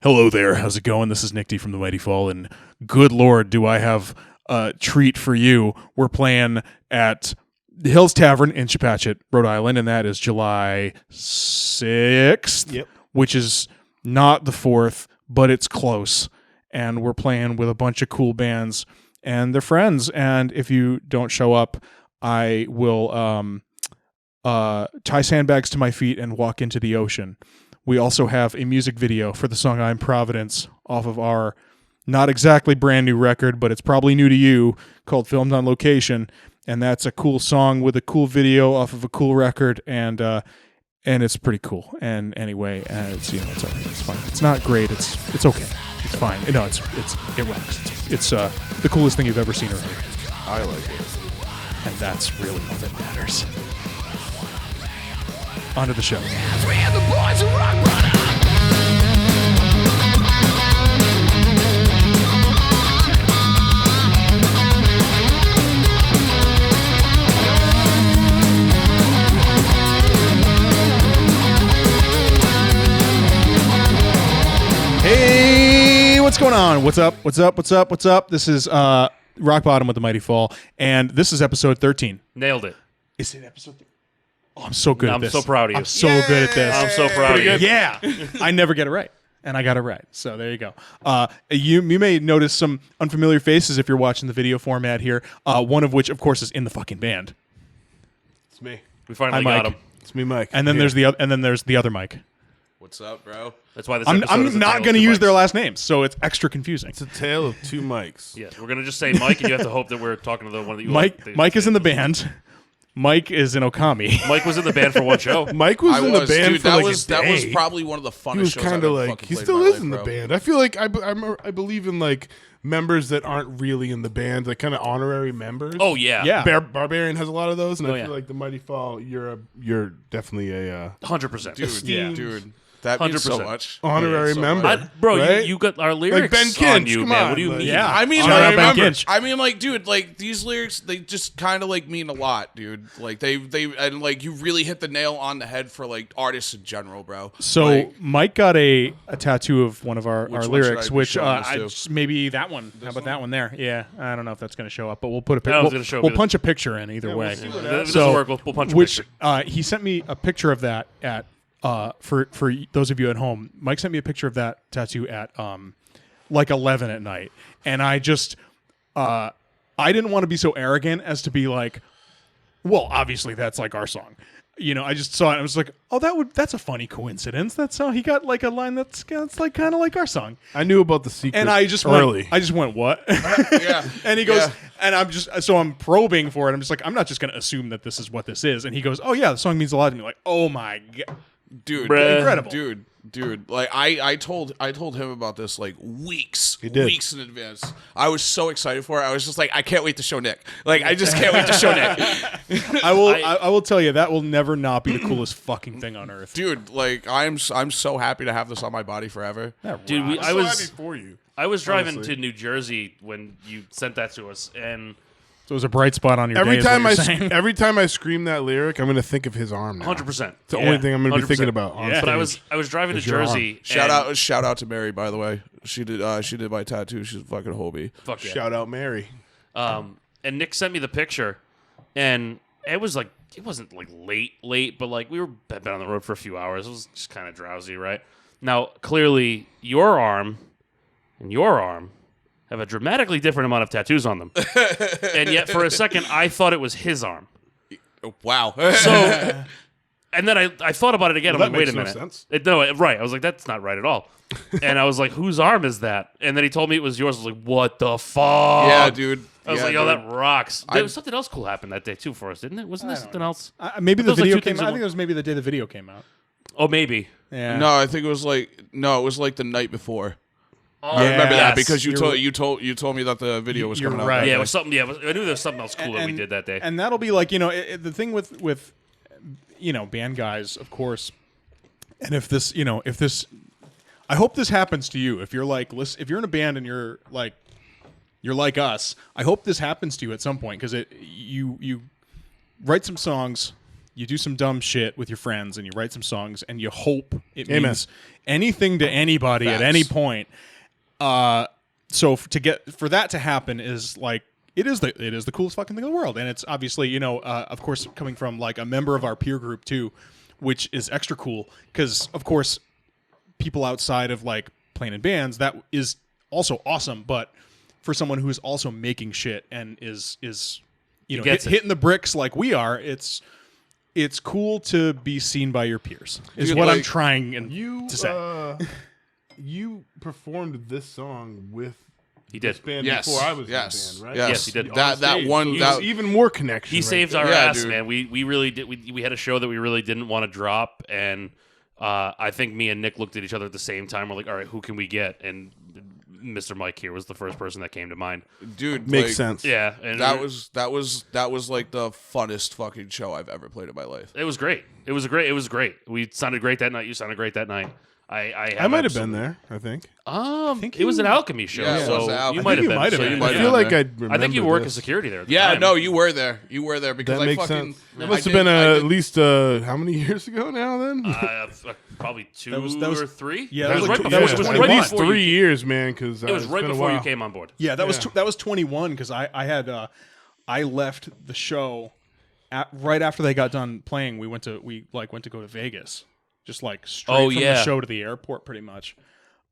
Hello there, how's it going? This is Nick D from the Mighty Fall, and good lord, do I have a treat for you. We're playing at the Hills Tavern in Chepachet, Rhode Island, and that is July 6th, which is not the 4th, but it's close. And we're playing with a bunch of cool bands and their friends, and if you don't show up, I will tie sandbags to my feet and walk into the ocean. We also have a music video for the song I'm Providence off of our not exactly brand new record, but it's probably new to you, called Filmed on Location. And that's a cool song with a cool video off of a cool record, and it's pretty cool. And anyway, it's it's all right. It's fine. It's not great. It's okay. It's fine. No, it rocks. It's the coolest thing you've ever seen or heard. I like it. And that's really all that matters. On to the show. Hey, what's going on? What's up? This is Rock Bottom with the Mighty Fall, and this is episode 13. Nailed it. Is it episode 13? Oh, I'm so good at this. I'm so proud of you. I'm so good at this. I'm so proud of you. Yeah. I never get it right. And I got it right. So there you go. You may notice some unfamiliar faces if you're watching the video format here. One of which, of course, is in the fucking band. It's me. We finally Hi, got Mike. him. It's me, Mike. And then there's the other Mike. What's up, bro? That's why this I'm episode is the not tale going to of two use their Mikes. last names, so it's extra confusing. It's a tale of two Mikes. Yeah, we're going to just say Mike, and you have to hope that we're talking to the one that you Mike like. Mike is in the band. Mike is in Okami. Mike was in the band for one show. Mike was in the band dude, for that like was a day. that was probably one of the funnest He was shows I've kind ever of like fucking he played still in my is life, in the bro. band. I feel like I believe in like members that aren't really in the band, like kind of honorary members. Oh, yeah. Yeah. Barbarian has a lot of those, and Oh, I yeah. feel like the Mighty Fall, you're definitely a 100%. Dude, that means so 100%. much. honorary so member. much. Bro, right? you got our lyrics Ben on Kinch, you, come man. on, What do you like- mean? Yeah. I mean, Shout out Ben like, Kinch. I mean, like, dude, like these lyrics, they just kind of like mean a lot, dude. Like they and like you really hit the nail on the head for like artists in general, bro. So Like, Mike got a tattoo of one of our Which one lyrics, should I be which showing this to? maybe that one. How about that one there? Yeah, I don't know if that's going to show up, but we'll put a I know picture. it's gonna show We'll me the- punch a picture in either way. we'll see what If happens. it doesn't work, we'll punch a which picture. he sent me a picture of that at for those of you at home. Mike sent me a picture of that tattoo at like 11 at night, and I just I didn't want to be so arrogant as to be like, well, obviously that's like our song. You know, I just saw it and I was like, oh, that's a funny coincidence. That's how he got like a line that's like kind of like our song. I knew about the secret And I just early. went, what? yeah. And he goes, Yeah. and I'm probing for it. I'm just like, I'm not just going to assume that this is what this is. And he goes, oh yeah, the song means a lot to me. Like, oh my God. Dude, Bruh. Incredible. dude. Like I told him about this like weeks did. in advance. I was so excited for it. I was just like, I can't wait to show Nick. Like, I just can't wait to show Nick. I will tell you, that will never not be the coolest fucking thing on earth. Dude, like I'm so happy to have this on my body forever. Dude, I'm I so was happy for you. driving honestly. to New Jersey when you sent that to us, and So it was a bright spot on your Every day, is what time you're saying. every time I scream that lyric, I'm gonna think of his arm. Now. 100%. It's the only thing I'm gonna be 100%. thinking about. On Yeah. But stage. I was driving to Is your arm. Jersey. Shout out to Mary, by the way. She did my tattoo. She's a fucking hobie. Fuck yeah. Shout out Mary. And Nick sent me the picture, and it was like, it wasn't like late, but like we were been on the road for a few hours. It was just kind of drowsy, right? Now, clearly, your arm and your arm have a dramatically different amount of tattoos on them. And yet, for a second, I thought it was his arm. Oh, wow. So, and then I thought about it again. Well, I'm like, that wait a makes minute. no sense. Right. I was like, that's not right at all. And I was like, whose arm is that? And then he told me it was yours. I was like, what the fuck? Yeah, dude. I was Yeah, like, oh, dude. that rocks. There was something else cool happened that day, too, for us, didn't it? Wasn't there something else? Maybe the Those are video two came things out. that I think it was maybe the day the video came out. Oh, maybe. Yeah. No, I think it was like the night before. Oh, I remember that yes. because you You're- told me that the video was You're coming out. right. that Yeah, it day. was something. Yeah, I knew there was something else cool that we did that day. And that'll be like, the thing with band guys, of course. And if this, I hope this happens to you. If you're like, if you're in a band and you're like us, I hope this happens to you at some point, because you write some songs, you do some dumb shit with your friends and you write some songs and you hope it Amen. means anything to anybody at any point. So for that to happen is like it is the coolest fucking thing in the world, and it's obviously of course coming from like a member of our peer group too, which is extra cool because of course people outside of like playing in bands, that is also awesome, but for someone who is also making shit and is hitting the bricks like we are, it's cool to be seen by your peers. Is what I'm trying to say. You performed this song with He did. this band Yes. before I was Yes. in the band, right? Yes. Yes, he did. On stage. So there's even more connection. He right saves there. our Yeah, ass, dude. man. We really did. We had a show that we really didn't want to drop, and I think me and Nick looked at each other at the same time. We're like, all right, who can we get? And Mr. Mike here was the first person that came to mind. Dude, Makes like, sense. Yeah, and That was like the funnest fucking show I've ever played in my life. It was great. It was great. We sounded great that night. You sounded great that night. I might have been there. I think. It was an Alchemy show, Yeah, it so was an Alchemy. you might have been. might have So been. you might I have feel been. like I remember I think you work as this. security there. At the Yeah, time. no, you were there. You were there because That I makes fucking. sense. That must have been at least how many years ago now? Then Probably two That was- or three. Yeah, it was right before. that was It was 21. right at least before 3 you- years, man. Because It was right before you came on board. Yeah, that Yeah. was 21 because I had I left the show right after they got done playing. We went to go to Vegas, just like straight Oh, from yeah. the show to the airport, pretty much.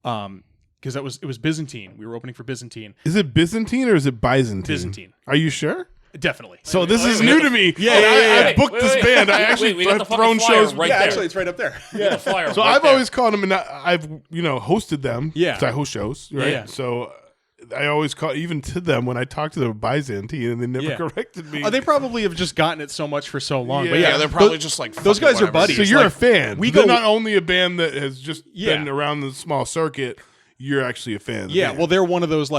Because it was Byzantine. We were opening for Byzantine. Is it Byzantine or is it Byzantine? Byzantine. Are you sure? Definitely. So this is wait, new wait. to me. Yeah, And yeah, yeah, I yeah. booked this band. I Wait, actually we got the have fucking thrown flyer shows. right yeah, there. actually, it's right up there. Get the flyer So right I've there. always called them, and I've hosted them. Yeah. 'cause I host shows, right? Yeah. So I always call even to them when I talk to them Byzantine, and they never Yeah. corrected me. They probably have just gotten it so much for so long. But Yeah, Yeah, they're probably just like those fucking guys are whatever. buddies. so you're like, a fan. we They're go- not only a band that has just Yeah. been around the small circuit. You're actually a fan. Of the Yeah, band. well, they're one of those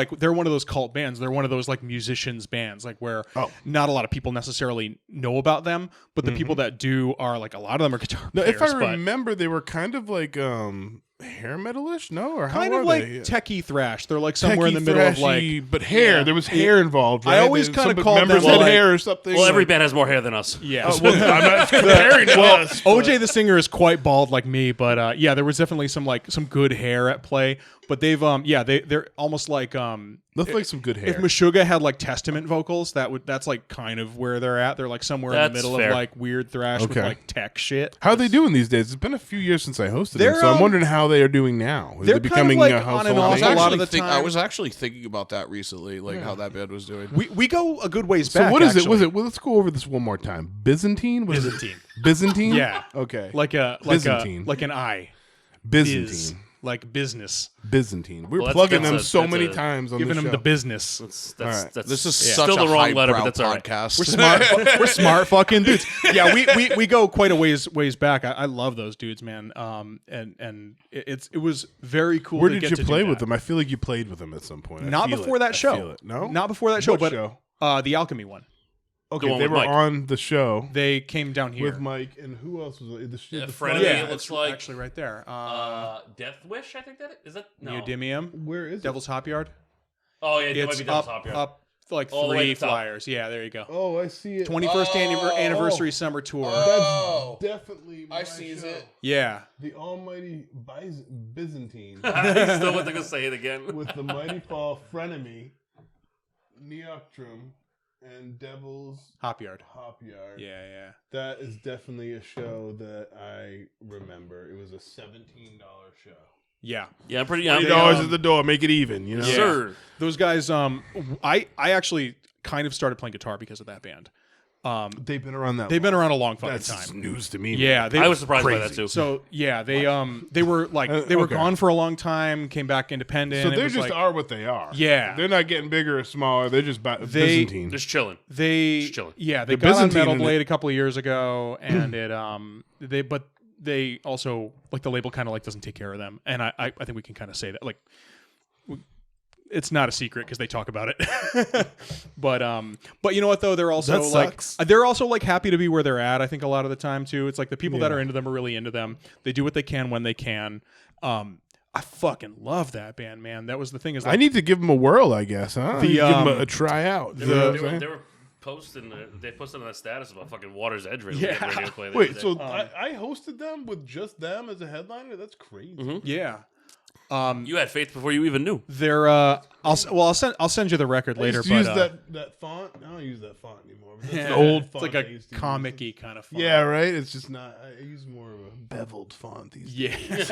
cult bands. They're one of those like musicians bands, like where not a lot of people necessarily know about them, but the people that do are like a lot of them are guitar No, players. if I but remember, they were kind of like hair metalish, no, or how kind are of like they? techie thrash. They're like somewhere in the Techie, middle of thrashy, like but hair. Yeah. There was hair involved. I Right? always Some kinda called members them had like- hair or something. Well, every like- band has more hair than us. yeah. Well, I'm not comparing to us. OJ the singer is quite bald like me, but yeah, there was definitely some good hair at play. But they've they're almost like Looks like some good hair. if Meshuggah had like Testament vocals, that's like kind of where they're at. They're like somewhere in That's the middle fair. of like weird thrash with Okay. like tech shit. How are they doing these days? It's been a few years since I hosted them, They're, so I'm wondering how they are doing now. Is they're it becoming kind a of like on household and off name? a lot of the I time. was actually thinking about that recently, like how that band was doing. We go a good ways So back. what is it? actually. Was it? Well, let's go over this one more time. Byzantine. What is it? Byzantine? Byzantine. Yeah. Okay. Like Byzantine. like an I. Byzantine. Biz. Like business. Byzantine. We're Well, plugging them that's so that's many a- times on Giving this them show. the business. That's All right. This is Yeah. such Still a the wrong letter, but highbrow that's all right. podcast. We're smart. We're smart fucking dudes. Yeah, we go quite a ways back. I love those dudes, man. And it was very cool. Where to did get you to play do with that. them? I feel like you played with them at some point. I Not feel before it. that I show. feel it. No, Not before that show, What but show? the Alchemy one. Okay, one they with were Mike. on the show They came down here. with Mike, and who else was it? The Frenemy, yeah, it looks it's like. actually right there. Death Wish, I think that is that. No. Neodymium, Where is Devil's Hop Yard. Oh yeah, it might It's be Devil's up Hop Yard. like All the way 3 to the top. flyers. Yeah, there you go. Oh, I see it. 21st anniversary summer tour. Oh, Definitely. I sees it. Yeah. The almighty Byzantine I still wasn't gonna say it again. with the mighty fall frenemy, Neoctrum, and Devil's Hop Yard. Hop Yard. Yeah, yeah. That is definitely a show that I remember. It was a $17 show. Yeah. Yeah, I'm pretty. $20 at the door, make it even. You know, Yes, sir. Those guys I actually kind of started playing guitar because of that band. they've been around that. They've been around a long fucking That's time. news to me. Yeah, man. I was surprised by Crazy. that too. So yeah, they were like they were okay. gone for a long time, came back independent. So It they was just like, are what they are. Yeah. they're not getting bigger or smaller. They're just Byzantine. Just chilling. they Just chilling. yeah they The got on Byzantine Metal in it. Blade a couple of years ago, and they also like the label kind of like doesn't take care of them, and I think we can kind of say that like. It's not a secret because they talk about it, but you know what though, they're also That like sucks. they're also like happy to be where they're at. I think a lot of the time too. It's like the people that are into them are really into them. They do what they can when they can. I fucking love that band, man. That was the thing is like, I need to give them a whirl, I guess. Huh? The, give them a try out. They You know were, what they I'm were, saying? they were They posted on that status about fucking Water's Edge radio play. Wait, so I hosted them with just them as a headliner? That's crazy. Yeah. You had faith before you even knew. They're I'll send you the record later. I used but to use that font. I don't use that font anymore. That's yeah, an old font. It's like a comic-y kind of font. Yeah, right. It's just not. I use more of a beveled font these days.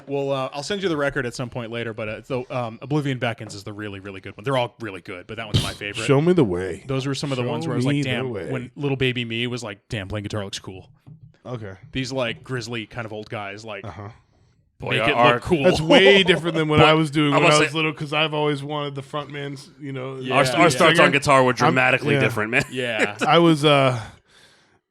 Well, I'll send you the record at some point later. But Oblivion Beckons is the really, really good one. They're all really good, but that one's my favorite. Show me the way. Those were some of the ones where I was like, damn. When little baby me was like, damn, playing guitar looks cool. Okay. These like grizzly kind of old guys like. Boy, make it look cool. That's way different than what I was doing when I was say, little, because I've always wanted the frontman's, Our starts on guitar were dramatically different, man. Yeah. I was, this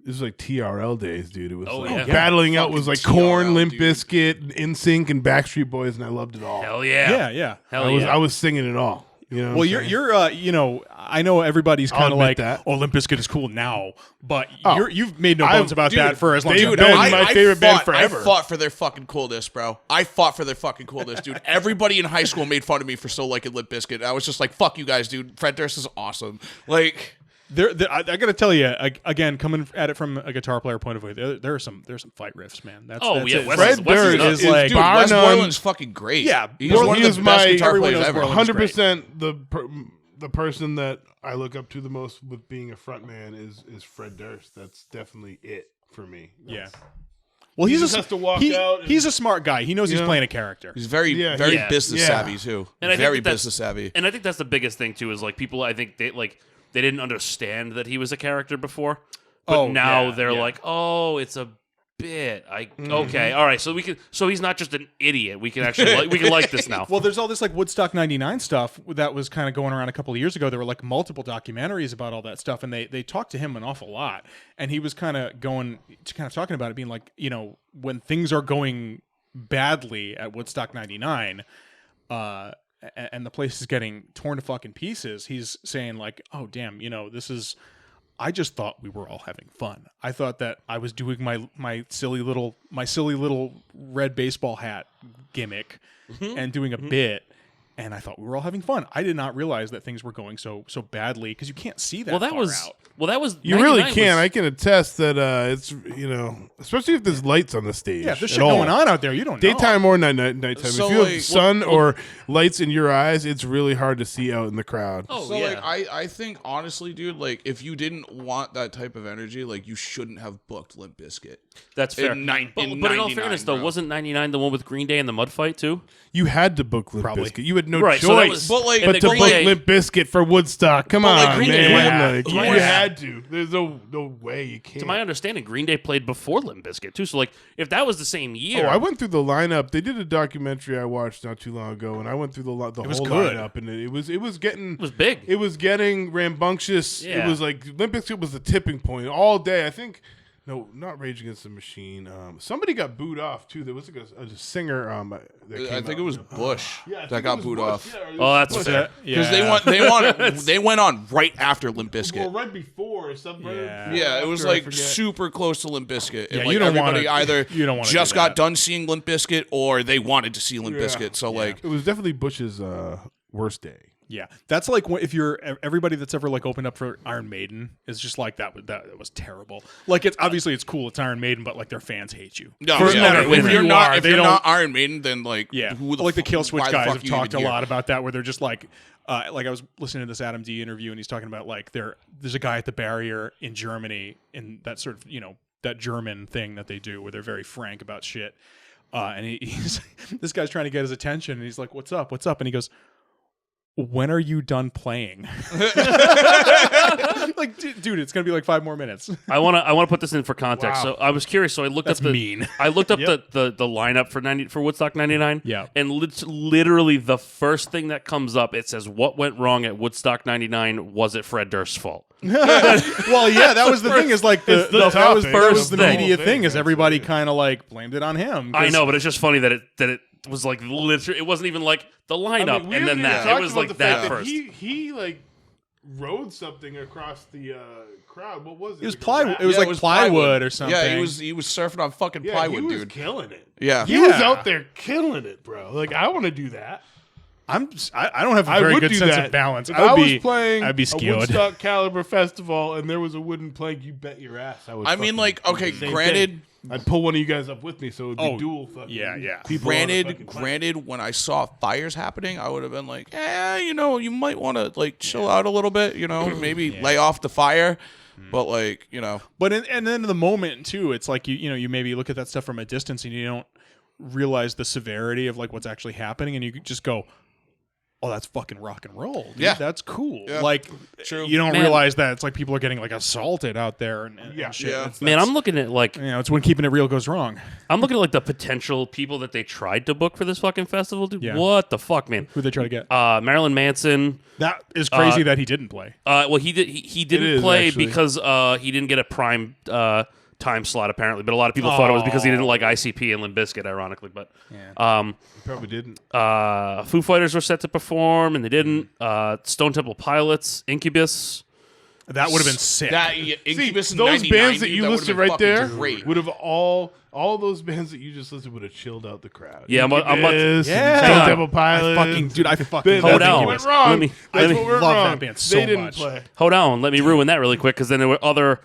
was like TRL days, dude. It was battling out was like TRL, Korn, Limp dude. Bizkit, NSYNC, and Backstreet Boys, and I loved it all. Hell yeah. Yeah. I was singing it all. You know well, you're I know everybody's kind of like, that. Limp Bizkit is cool now, but you've made no bones about that for as long as they've I've been known you. my favorite band forever. I fought for their fucking coolness, bro. I fought for their fucking coolness, dude. Everybody in high school made fun of me for still liking Limp Bizkit. I was just like, fuck you guys, dude. Fred Durst is awesome. Like... I got to tell you again, coming at it from a guitar player point of view, there's some fight riffs, man. That's Fred Durst is like dude, Wes none, Borland's fucking great. Yeah, he's one of the best guitar players ever. 100% the person that I look up to the most with being a frontman is Fred Durst. That's definitely it for me. Yeah. Well, he just has to walk out. He's a smart guy. He knows he's playing a character. He's very business savvy too. And I very think business savvy. And I think that's the biggest thing too. Is like people. I think they didn't understand that he was a character before, but now they're like, oh, it's a bit. Okay, all right. So he's not just an idiot. We can actually we can like this now. Well, there's all this like Woodstock '99 stuff that was kind of going around a couple of years ago. There were like multiple documentaries about all that stuff, and they talked to him an awful lot. And he was kind of talking about it, being like, when things are going badly at Woodstock '99, and the place is getting torn to fucking pieces, he's saying like, oh damn, I just thought we were all having fun. I thought that I was doing my silly little red baseball hat gimmick and doing a bit, and I thought we were all having fun. I did not realize that things were going so badly, because you can't see that. That was you really can't. I can attest that it's especially if there's lights on the stage. Yeah, if there's shit going on out there, you don't know. Daytime or nighttime. So, if you have sun or lights in your eyes, it's really hard to see out in the crowd. Oh, so I think honestly, dude, like if you didn't want that type of energy, like you shouldn't have booked Limp Bizkit. That's fair. But in all fairness, though, bro. wasn't '99 the one with Green Day and the mud fight too? You had to book Limp Bizkit. You had no Right, choice so that was- But like, but to book Limp Bizkit for Woodstock. Come on, like Green Day, man. yeah. You had to. There's no way you can't. To my understanding, Green Day played before Limp Bizkit too. So like, if that was the same year, I went through the lineup. They did a documentary I watched not too long ago, and I went through the whole lineup, and it was big. It was getting rambunctious. Yeah. It was like Limp Bizkit was the tipping point all day. I think. No, not Rage Against the Machine. Somebody got booed off too. There was like a singer. I think it was Bush that got booed off. Oh, that's fair. Because they went on right after Limp Bizkit. Well, right before or something. Yeah, it was like super close to Limp Bizkit. And Yeah, like you don't everybody wanna- either you don't wanna just do that. got done seeing Limp Bizkit or they wanted to see Limp Bizkit. So like, it was definitely Bush's worst day. Yeah, that's like if you're everybody that's ever like opened up for Iron Maiden is just like that was terrible. Like it's obviously it's cool, it's Iron Maiden, but like their fans hate you. no, Doesn't matter if who you're you not are, if they you're don't- not Iron Maiden, then like who the like the fuck- Kill Switch why the guys fuck have you talked a even lot here? about that, where they're just like I was listening to this Adam D interview, and he's talking about like there's a guy at the barrier in Germany in that sort of that German thing that they do where they're very frank about shit, and he's this guy's trying to get his attention, and he's like, what's up, and he goes, when are you done playing? Like, dude, it's gonna be like 5 more minutes. I want to put this in for context. Wow. So I was curious. So I looked That's up the mean. I looked up the lineup for Woodstock '99. Yeah. and literally the first thing that comes up, it says, "What went wrong at Woodstock '99? Was it Fred Durst's fault?" Well, yeah, that was the thing. Is like that was first the thing. media thing. Is everybody kind of like blamed it on him? I know, but it's just funny that it was like literally. It wasn't even like the lineup, and then that it was like that first. He like rode something across the crowd. What was it? It was Like a plywood. rat? It was Yeah, like plywood or something. Yeah, he was surfing on fucking Yeah, plywood, he was dude. killing it. Yeah. He was out there killing it, bro. Like I want to do that. I don't have a I very would good do sense that. of balance. If I was I'd playing be a skewed. Woodstock Caliber Festival and there was a wooden plank, you bet your ass I would. I mean, fucking like, do okay, the same granted- thing. I'd pull one of you guys up with me, so it would be Oh, dual fucking. yeah. People on the fucking plank. Granted, when I saw fires happening, I would have been like, you might want to like chill out a little bit, maybe lay off the fire. But like, But and then in the moment too, it's like you maybe look at that stuff from a distance and you don't realize the severity of like what's actually happening, and you just go, "Oh, that's fucking rock and roll. Dude. Yeah. That's cool." Yeah. Like, True. you don't Man. realize that it's like people are getting like assaulted out there and Yeah. shit. Yeah. It's- Man, that's- I'm looking at like it's when keeping it real goes wrong. I'm looking at like the potential people that they tried to book for this fucking festival, dude. Yeah. What the fuck, man? Who they try to get? Marilyn Manson. That is crazy that he didn't play. Well, he did. He didn't is, play actually. because he didn't get a prime time slot apparently. But a lot of people thought it was because he didn't like ICP and Limp Bizkit, ironically. But Probably didn't. Foo Fighters were set to perform and they didn't. Stone Temple Pilots, Incubus. That would have been sick. that See, Incubus in those 99, bands that dude, you that listed would've been right there fucking great. would have all those bands that you just listed would have chilled out the crowd. Yeah, I'm about- Incubus, Yeah. Stone Hang on. Temple Pilots. I fucking Hold That's on. what went wrong. Let me- That's let me- what went love wrong. that band so they didn't much. play. Hold on, let me ruin that really quick because then there were other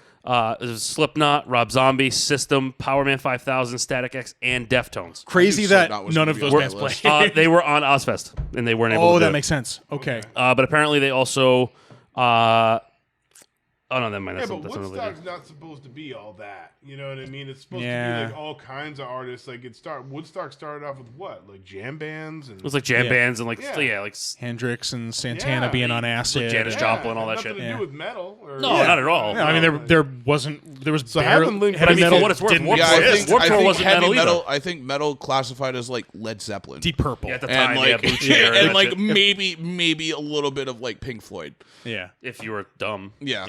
Slipknot, Rob Zombie, System, Powerman 5000, Static X, and Deftones. Crazy Dude, that Slipknot was none gonna of be those on bands my play. list. They were on Ozfest and they weren't able to Oh, do that it. makes sense. Okay. But apparently they also. Oh no, never mind. Yeah, That's, but that's unrelated. Woodstock's not supposed to be all that. You know what I mean? It's supposed to Yeah. be like all kinds of artists. Like Woodstock started off with what? Like jam bands and It was like jam Yeah. bands and like Yeah. like Hendrix and Santana Yeah. being on acid. Janis Joplin, all that nothing shit. to Yeah. do with metal. Or, No, not at all. Yeah, I mean, there was So barely- having Link- heavy But I mean, metal for what it's worth, didn't Warped Yeah, exist. Warped Tour I think wasn't heavy metal either. metal. I think metal classified as like Led Zeppelin, Deep Purple. Yeah, at the and time, like Blue Cheer and and that like shit. maybe a little bit of like Pink Floyd. Yeah. If you were dumb. Yeah,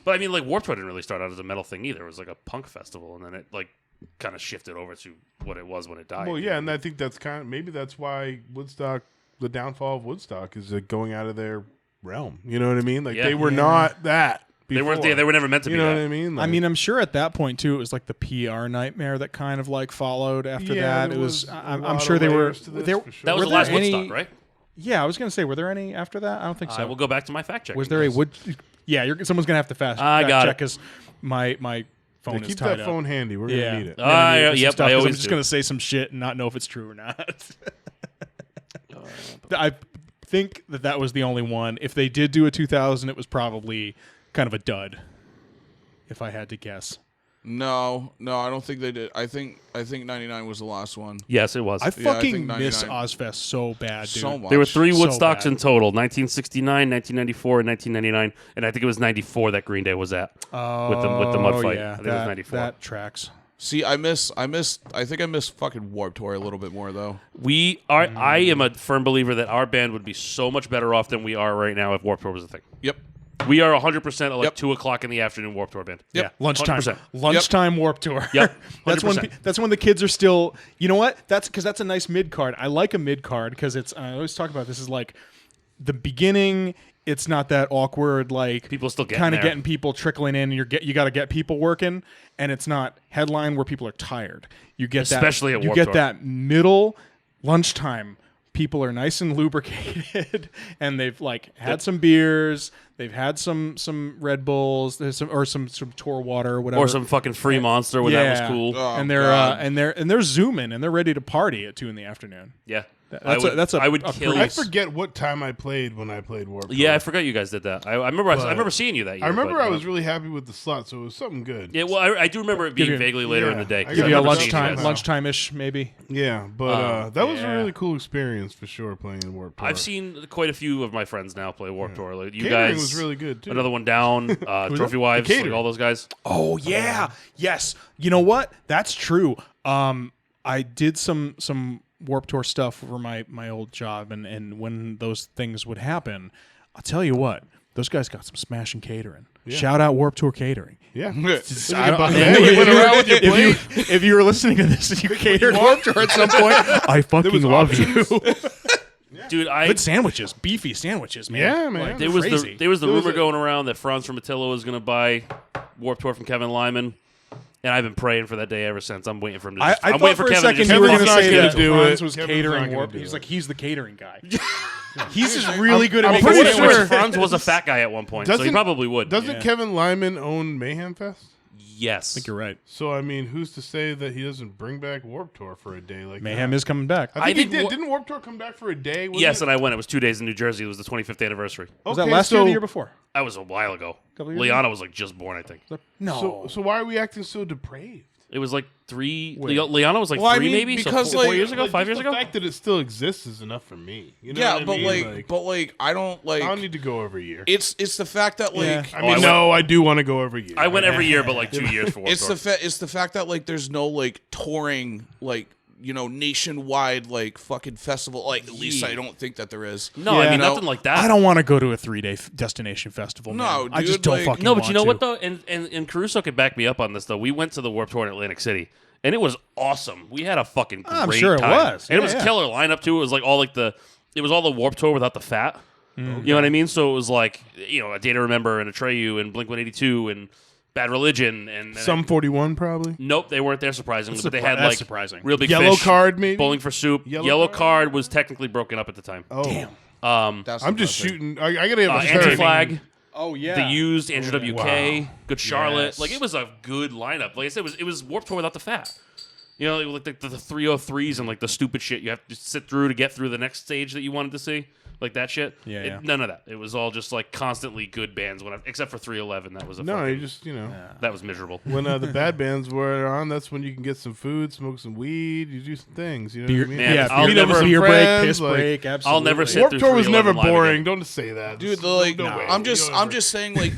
But I mean, like Warped Tour didn't really start out as a metal thing either. It was like a punk festival, and then it like kind of shifted over to what it was when it died. Well, yeah, and I think that's maybe that's why Woodstock, the downfall of Woodstock, is like going out of their realm. You know what I mean? Like Yeah. they were not that. They weren't. before. They were never meant to You be. know that. what I mean? I mean, I'm sure at that point too, it was like the PR nightmare that kind of like followed after Yeah, that. It there was. was a I'm lot sure of they were. layers to this, There, for sure. That was were the there last any- Woodstock, right? Yeah, I was gonna say, were there any after that? I don't think so. I will go back to my fact check. Was there a wood? Yeah, someone's gonna have to fact I got check it. because my phone Yeah, is keep tied that up. phone handy. We're Yeah, gonna need it. I'm gonna need it for some yep, stuff, I 'cause always I'm just do. gonna say some shit and not know if it's true or not. I think that was the only one. If they did do a 2000, it was probably kind of a dud. If I had to guess, no, I don't think they did. I think 99 was the last one. Yes, it was. I I fucking think miss 99. Ozfest so bad, dude. So much. There were three So Woodstocks bad. in total: 1969, 1994, and 1999. And I think it was 94 that Green Day was at with the mud fight. Yeah, I think it was 94. That tracks. See, I think I miss fucking Warped Tour a little bit more though. We are. I am a firm believer that our band would be so much better off than we are right now if Warped Tour was a thing. Yep. We are 100% a like Yep. 2:00 in the afternoon Warped Tour band. Yeah, lunchtime. 100%. Lunchtime Warp Tour. Yep, that's when 100%. that's when the kids are still. You know what? That's because that's a nice mid card. I like a mid card because it's. I always talk about this is like the beginning. It's not that awkward. Like People still getting kind of there. getting people trickling in. And you got to get people working, and it's not headline where people are tired. You get Especially that. at You Warped get Tour. that middle lunchtime. People are nice and lubricated, and they've like had some beers. They've had some Red Bulls, there's some tour water, or whatever, Or some fucking free monster when that was cool. Oh, and they're God. and they're zooming and they're ready to party at 2 PM. Yeah. That's I would a kill. I forget what time I played when I played Warped Tour. Yeah, I forgot you guys did that. I remember. I remember seeing you that year. I remember but, I was really happy with the slot, so it was something good. Yeah, well, I do remember it being you- vaguely later in yeah, the day. I 'cause give I Give you a remember seeing lunchtime- guys. lunchtime-ish maybe. Yeah, but that was yeah. a really cool experience for sure playing in Warped Tour. I've seen quite a few of my friends now play Warped Tour. Like, you Catering guys was really good too. Another one down. Trophy Wives, The like Catering. all those guys. Oh yeah, yes. You know what? That's true. I did some Warped Tour stuff for my old job, and when those things would happen, I'll tell you what, those guys got some smashing catering. Shout out Warped Tour Catering. Yeah. I don't- Yeah, you went around with your plate. If you were listening to this and you catered Warped Tour at some point, I fucking love you. Dude, Good sandwiches, beefy sandwiches, man. Yeah, man. Like, there was crazy. the was rumor a- going around that Franz from Attila was going to buy Warped Tour from Kevin Lyman. And I've been praying for that day ever since. I'm waiting for him to. I I'm thought waiting for a Kevin second to you were Kevin's going to not say gonna that do Franz it. was Kevin's not catering gonna warp. do He's it. like, he's the catering guy. He's just really good at I'm making pretty Pretty sure- sure Franz was a fat guy at one point, so he Doesn't- probably would. Doesn't Kevin Lyman own Mayhem Fest? Yes. I think you're right. So I mean, who's to say that he doesn't bring back Warp Tour for a day like Mayhem that? is coming back. I think he think did. Wa- Didn't Warp Tour come back for a day? Wasn't Yes, it? and I went. It was 2 days in New Jersey. It was the 25th anniversary. Was that Okay, last year or so- the year before? That was a while ago. Couple years Liana was like just born, I think. No. So why are we acting so depraved? It was like 3. Wait. Liana was like Well, I 3 mean, maybe. because, so 4 like- years ago, 5 years just ago. The fact that it still exists is enough for me. You know Yeah, what I but mean? like, I don't like. I don't need to go over a year. It's the fact that like. Yeah. I mean, I I do want to go over a year. I went every year, but like 2 years for Warped It's Tour. it's the fact that like there's no like touring like nationwide like fucking festival, like at least Yeah. I don't think that there is. No, I Yeah. mean No. nothing like that. I don't want to go to a 3-day destination festival. No, man. I dude, just don't like- fucking No, but you know want what to. though, and Caruso could back me up on this though. We went to the Warped Tour in Atlantic City, and it was awesome. We had a fucking great I'm sure it time. was. And it Yeah, was yeah. killer lineup too. It was like all like it was all the Warped Tour without the fat. You know what I mean? So it was like A Day to Remember and Atreyu and Blink-182 and Bad Religion and Some 41 probably. Nope, they weren't there surprisingly, but they surpri- had that's like surprising. real big Yellow Fish, Card maybe. Bowling for Soup. Yellow Yellow Card? Card was technically broken up at the time. Oh, damn. That's I'm the just best thing. shooting. I gotta get my Anti-Flag, Oh yeah. The Used, Andrew WK, Wow. Good Charlotte. Yes. Like it was a good lineup. Like I said, it was Warped Tour without the fat. Like the 303s and like the stupid shit you have to sit through to get through the next stage that you wanted to see. Like that shit. Yeah. None of that. It was all just like constantly good bands. Except for 311, that was No, fucking, you just that was miserable. when the bad bands were on, that's when you can get some food, smoke some weed, you do some things. You know Beer, what I mean? Man, yeah, I'll beer, never- beer break, friends, piss like- break. Absolutely. I'll never sit Warped through Tour was never 311 live boring. again. Don't say that, Dude, like No way. I'm You just know, I'm just saying like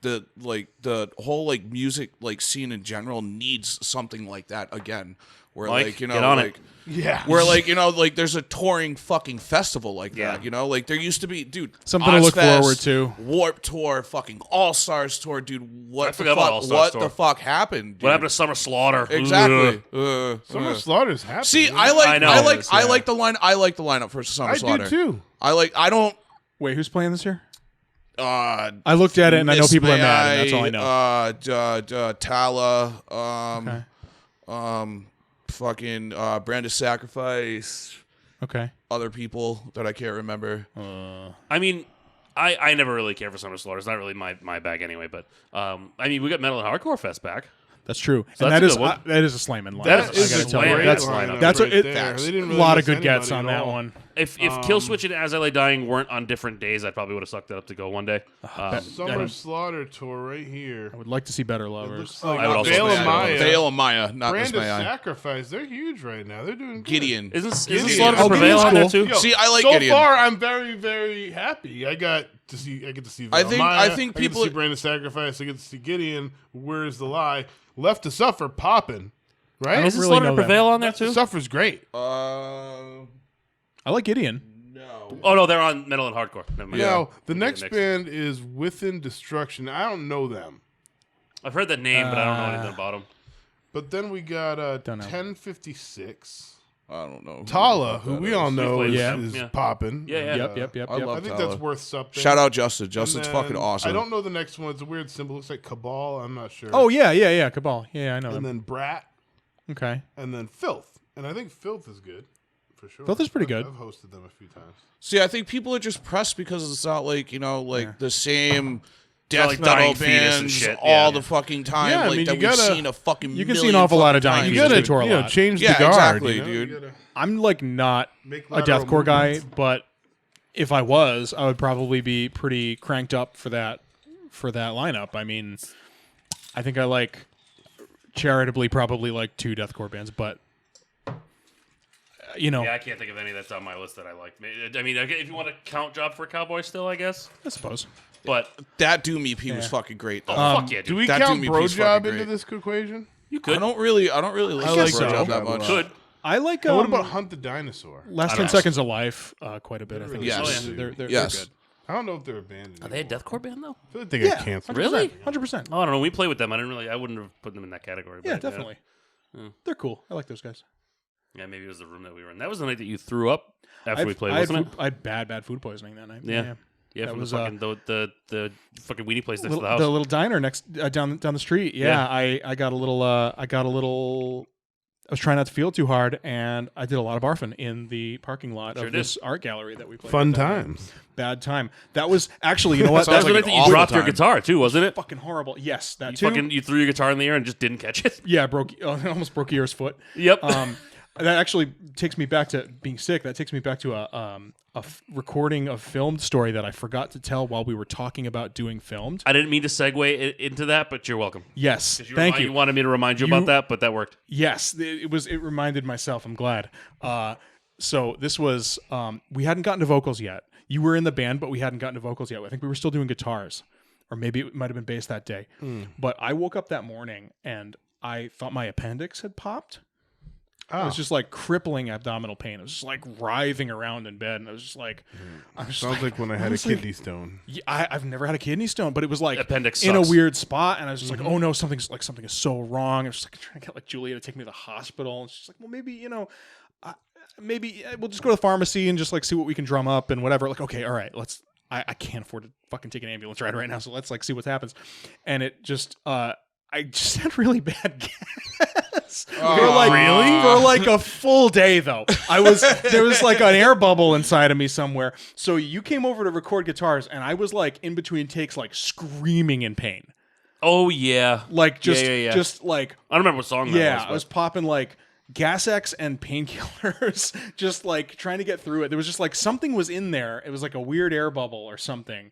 the whole like music like scene in general needs something like that again. Where Mike, like get on it. yeah. where like like there's a touring fucking festival like Yeah. that, like there used to be, dude, Something to look Ozfest, forward to. Warped Tour, fucking All Stars Tour, dude. I What the forgot about fuck? All-Stars What Tour. the fuck happened? Dude? What happened to Summer Slaughter? Exactly. Summer Slaughter's happy. See, man. I like I know. I like Yes, I yeah. like the line. I like the lineup for Summer I Slaughter. do too. I don't. Wait, who's playing this year? Uh, I looked at it and I know Miss people are May mad. And that's all I know. Tala, Okay. fucking Brand of Sacrifice, Okay. other people that I can't remember. I mean, I never really care for Summer Slaughter. It's not really my bag anyway. But I mean, we got Metal and Hardcore Fest back. That's true. So and that's that a is good one. that is a slamming line. That I is gotta a tell you, great that's lineup that's right a, there. facts. They didn't a really lot of miss good gets on anybody at that all. one. If Killswitch and As I Lay Dying weren't on different days, I probably would have sucked it up to go one day. Summer Slaughter tour right here. I would like to see Better It Lovers. looks like I would also Veil say of that. Maya. Veil of Maya, not Miss Brand of May I. Sacrifice. They're huge right now. They're doing good. Gideon. Isn't Gideon. Slaughter Oh, Prevail Gideon's on there cool. too? Yo, See, I like so Gideon. far, I'm very, very happy. I get to see Veil I of think- Maya. I think get to people- see Brand of Sacrifice. I get to see Gideon. Where's the lie? Left to Suffer popping. Right? Isn't really Slaughter know that. Prevail on there Left to too? Suffer's great. I like Gideon. No. Oh no, they're on Metal and Hardcore. Never mind. Now, the Yeah, next band is Within Destruction. I don't know them. I've heard that name, but I don't know anything about them. But then we got Don't know. 1056. I don't know. Tala, who we all know played is, with them, is yeah. popping. Yeah, yeah. Yep. I love I think Tala. that's worth something. Shout out Justin. And Justin's then fucking awesome. I don't know the next one. It's a weird symbol. Looks like Cabal. I'm not sure. Oh yeah. Cabal. Yeah, I know And them. then Brat. Okay. And then Filth. And I think Filth is good. For sure. Filth is pretty good. I've hosted them a few times. See, I think people are just pressed because it's not like the same not death like metal Dying Fetus and bands shit, all yeah. the fucking time. Yeah, I like mean, that you we've gotta- seen a fucking. you can see an million awful lot of fucking Dying times. You Fetus gotta, tour a lot. change Yeah, the guard. exactly, you know? dude. You gotta I'm like not make a lateral deathcore guy, movements. but if I was, I would probably be pretty cranked up for that lineup. I mean, I think I like charitably probably like 2 deathcore bands, but Yeah, I can't think of any that's on my list that I like. I mean, if you want to count Job for a Cowboy still, I guess. I suppose. But That Doom EP was fucking great. Though. fuck yeah, dude. Do we That count Doom Bro EP's Job fucking into great. this equation? you I could. don't really listen guess to so. Bro Job that much. Could. I like And what about Hunt the Dinosaur? Last I 10 don't Seconds of Life quite a bit. I think. Yes. Oh, yeah. They're Yes. good. I don't know if they're a band. Are they a deathcore band though? I feel like they got canceled. Really? 100%. Oh, I don't know. We play with them. I wouldn't have put them in that category. Yeah, but, definitely. They're cool. I like those guys. Yeah, maybe it was the room that we were in. That was the night that you threw up after we played, I wasn't it? I had bad food poisoning that night. Yeah. Yeah, That from was, the fucking the fucking weenie place next to the the house. little diner next down the street. Yeah, I got a little. I was trying not to feel too hard, and I did a lot of barfing in the parking lot Sure of did. this art gallery that we played. Fun at that night. times. Bad time. That was actually, you know what? Sounds That was the like night an that you awful dropped your time. guitar too, wasn't it? fucking horrible. Yes, that You too. you threw your guitar in the air and just didn't catch it. Yeah, I almost broke Ear's foot. Yep. That actually takes me back to being sick. That takes me back to a recording of filmed story that I forgot to tell while we were talking about doing filmed. I didn't mean to segue into that, but you're welcome. Yes, 'Cause thank You you. wanted me to remind you about that, but that worked. Yes, it reminded myself. I'm glad. So this was we hadn't gotten to vocals yet. You were in the band, but we hadn't gotten to vocals yet. I think we were still doing guitars, or maybe it might have been bass that day. But I woke up that morning and I thought my appendix had popped. It was just like crippling abdominal pain. It was just like writhing around in bed, and I was just like, Sounds like when I had a kidney stone. Yeah, I've never had a kidney stone, but it was like Appendix in a sucks. weird spot, and I was just like, oh no, something is so wrong. I was just like trying to get like Julia to take me to the hospital, and she's like, well, maybe maybe we'll just go to the pharmacy and just like see what we can drum up and whatever. Like, okay, all right, let's. I can't afford to fucking take an ambulance ride right now, so let's like see what happens. And it just I just had really bad gas. For like a full day though. There was like an air bubble inside of me somewhere. So you came over to record guitars and I was like in between takes like screaming in pain. Oh yeah. Like just Yeah. just like I don't remember what song that was. I was popping like Gas X and painkillers, just like trying to get through it. There was just like something was in there. It was like a weird air bubble or something.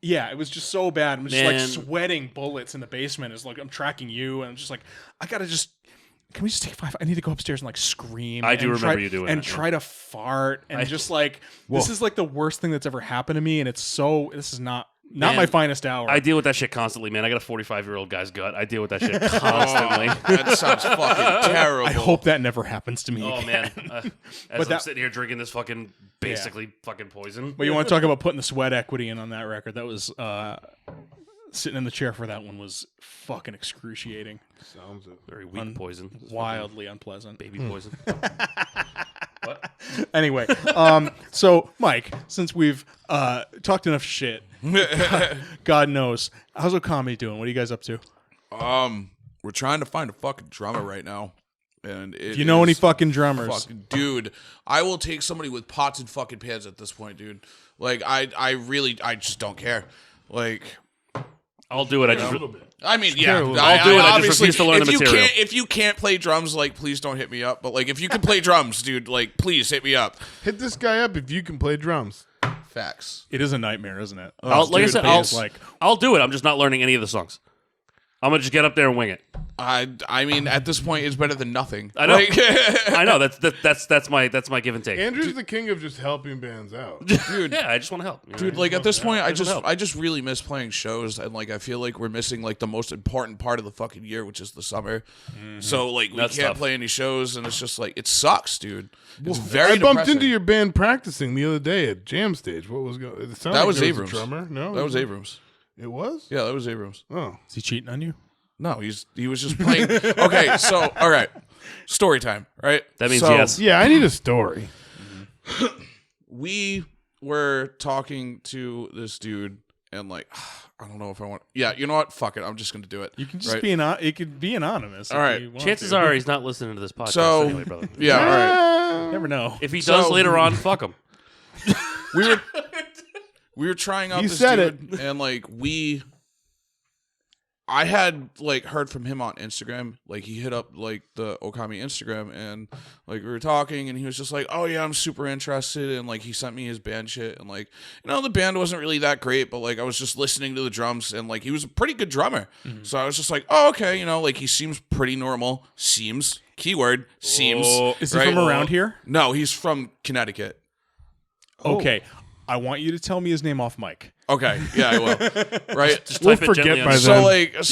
Yeah, it was just so bad. I'm just like sweating bullets in the basement. It's like I'm tracking you, and I'm just like, can we just take 5? I need to go upstairs and like scream. I do and remember you doing and that, yeah. try to fart and just like this is like the worst thing that's ever happened to me, and this is not my finest hour. I deal with that shit constantly, man. I got a 45-year-old guy's gut. I deal with that shit constantly. That sounds fucking terrible. I hope that never happens to me. Oh again. man. As I'm sitting here drinking this fucking basically fucking poison. But you want to talk about putting the sweat equity in on that record? That was sitting in the chair for that one was fucking excruciating. Sounds it. Very weak poison. Wildly unpleasant. Baby poison. What? Anyway, so Mike, since we've talked enough shit, God knows, how's Okami doing? What are you guys up to? We're trying to find a fucking drummer right now. And Do you know any fucking drummers? Dude, I will take somebody with pots and fucking pans at this point, dude. Like, I just don't care. Like, I'll do it. I mean, I'll do it. I just obviously, refuse to learn the material. If you can't play drums, like, please don't hit me up. But like, if you can play drums, dude, like, please hit me up. Hit this guy up if you can play drums. Facts. It is a nightmare, isn't it? Like I said, I'll I'll do it. I'm just not learning any of the songs. I'm gonna just get up there and wing it. I mean, at this point, it's better than nothing. I know. Like, I know. That's my give and take. Andrew's the king of just helping bands out. dude. Yeah, I just want to help. You know? Dude, like at this point, help. I just really miss playing shows, and like I feel like we're missing like the most important part of the fucking year, which is the summer. So like we That's can't tough. play any shows, and it's just like it sucks, dude. It's very. I bumped depressing. into your band practicing the other day at Jam Stage. What was going? It sounded That like was there Abrams. a drummer. No, That was Abrams. It was. Yeah, that was Abrams. Oh, Is he cheating on you? No, he was just playing. Okay, so all right, story time, right? That means So, yes. yeah. I need a story. We were talking to this dude, and like, I don't know if I want. Yeah, you know what? Fuck it. I'm just gonna do it. You can just right? be it could be anonymous. All if right. you want Chances to. are he's not listening to this podcast So anyway, brother. yeah, all right. You never know. If he So- does later on, fuck him. We were trying out You this said dude, and like I had like heard from him on Instagram. Like he hit up like the Okami Instagram, and like we were talking, and he was just like, "Oh yeah, I'm super interested," and like he sent me his band shit, and like the band wasn't really that great, but like I was just listening to the drums, and like he was a pretty good drummer, so I was just like, "Oh okay," like he seems pretty normal. Seems keyword seems. Is he right? from around here? No, he's from Connecticut. Okay. I want you to tell me his name off mic. Okay, yeah, I will. Right. Just We'll type it forget gently on by the-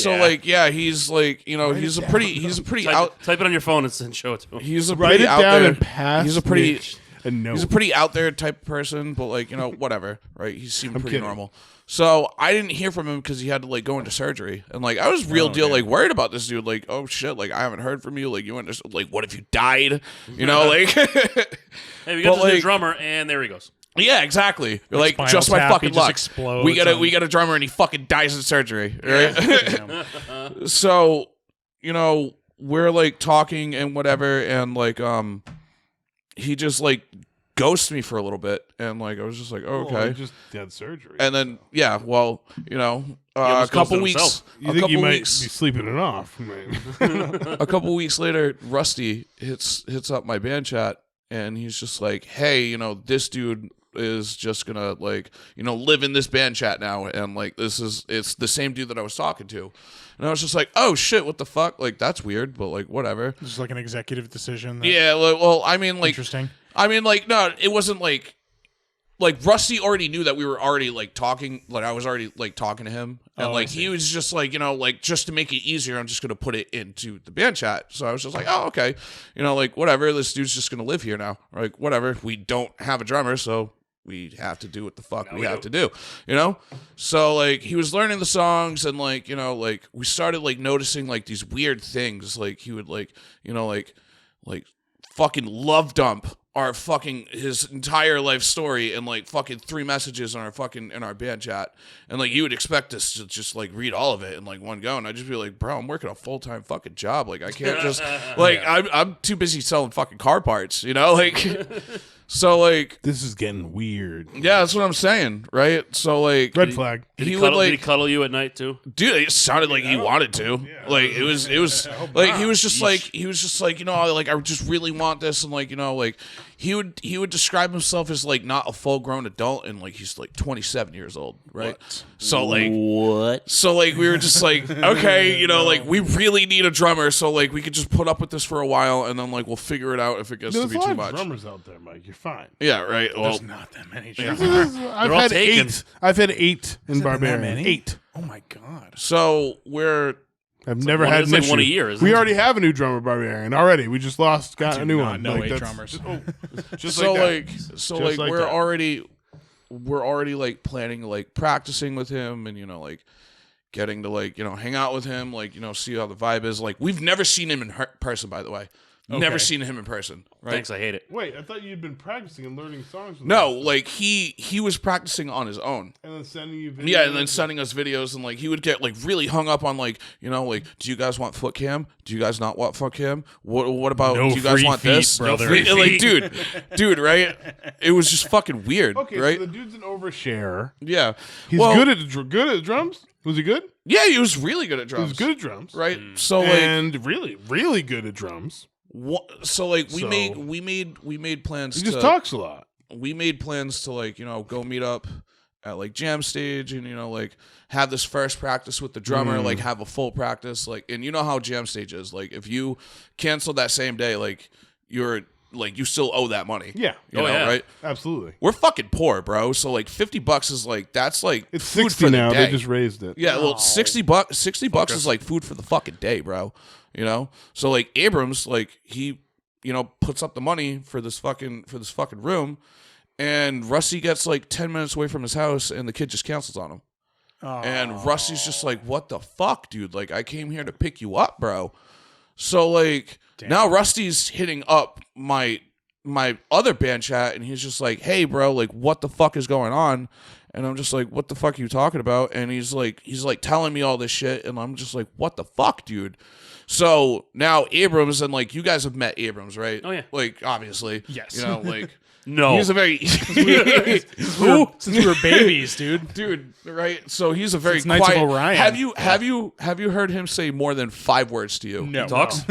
then. Yeah, he's like, he's a pretty Type it on your phone and show it to him. he's a Write pretty it out down there. and pass. He's a pretty Mitch a note. he's a pretty out there type of person, but like, whatever, right? He seemed pretty kidding. normal. So I didn't hear from him because he had to like go into surgery, and like I was real deal like worried about this dude. Like, oh shit, like I haven't heard from you. Like you went to like, what if you died? Like. Hey, we got But, this new like- drummer, and there he goes. Yeah, exactly. You're like, Spinal just my Tap, fucking he just luck. explodes We on- got a drummer and he fucking dies in surgery. Right? Damn. So, we're like talking and whatever, and like he just like ghosted me for a little bit, and like I was just like, oh, Well, okay. he just had surgery. And then a almost couple ghosted weeks himself. you think you might be sleeping it off? a couple weeks later, Rusty hits up my band chat, and he's just like, hey, this dude is just gonna like live in this band chat now, and like it's the same dude that I was talking to. And I was just like, oh shit, what the fuck, like that's weird, but like whatever. Just like an executive decision. that- Yeah, well, I mean, like, Interesting. I mean, like, no, it wasn't like Rusty already knew that we were already like talking, like I was already like talking to him, and Oh, I like see. he was just like, like just to make it easier, I'm just gonna put it into the band chat. So I was just like, oh, okay, like whatever, this dude's just gonna live here now, like whatever. We don't have a drummer, so we have to do what the fuck we have to do, So like he was learning the songs, and like like we started like noticing like these weird things, like he would like like fucking love dump our fucking his entire life story and like fucking 3 messages on in our band chat, and like you would expect us to just like read all of it in like one go, and I'd just be like, bro, I'm working a full-time fucking job, like I can't just like I'm too busy selling fucking car parts, like so like This is getting weird. yeah, that's what I'm saying, right? So like Red flag. Did he, would cuddle, like did he cuddle you at night too? dude, it sounded like he wanted to. Like it was like he was just like like I just really want this, and like like he would describe himself as like not a full grown adult, and like he's like 27 years old, right? So like What? so like we were just like, okay, like we really need a drummer, so like we could just put up with this for a while, and then like we'll figure it out if it gets There's to be a lot too of much. drummers out there, Mike. You're fine. Yeah, right. Well, There's not that many. I've all had taken. 8. I've had 8 in Has there been that Barbarian. many? 8. Oh my god. so we're I've never one- had it's an like one issue. a year, isn't We it? already have a new drummer Barbarian already. We just got a new not one. know Like, 8 that's- drummers. Just so like that. so Just like like we're that. already like planning like practicing with him, and like getting to like hang out with him, like see how the vibe is. Like we've never seen him in person, by the way. Never seen him in person, right? Thanks, I hate it. Wait, I thought you'd been practicing and learning songs. With No, him. like he was practicing on his own. And then sending you videos. Yeah, and then sending us videos, and like he would get like really hung up on like like, do you guys want foot cam? Do you guys not want foot cam? What about No do you guys free want feet, this? brother. free Like feet. dude, right? It was just fucking weird, Okay, right? so the dude's an overshare. Yeah, He's Well, good at drums. Was he good? Yeah, he was really good at He drums. was good at drums. right? So like, And really good at drums. so like we So- made plans. He just to, talks a lot. We made plans to like go meet up at like jam stage, and like have this first practice with the drummer, like have a full practice, like, and how jam stage is, like if you cancel that same day, like you're like you still owe that money. Yeah. You know, yeah. right? Absolutely. We're fucking poor, bro. So like $50 is like that's like It's food 60 for the now. day. They just raised it. Yeah, well, $60 is like food for the fucking day, bro. So like Abrams, like he, puts up the money for this fucking room, and Rusty gets like 10 minutes away from his house, and the kid just cancels on him. And Rusty's just like, what the fuck, dude? Like, I came here to pick you up, bro. So like now Rusty's hitting up my other band chat, and he's just like, hey, bro, like what the fuck is going on? And I'm just like, what the fuck are you talking about? And he's like telling me all this shit, and I'm just like, what the fuck, dude? So now Abrams, and like you guys have met Abrams, right? Oh, yeah. Like obviously, Yes. Like No. he's a very Since we were babies, dude. dude, right? So he's a very Since Knights of quiet. Orion. Have you heard him say more than 5 words to you? No. Talks?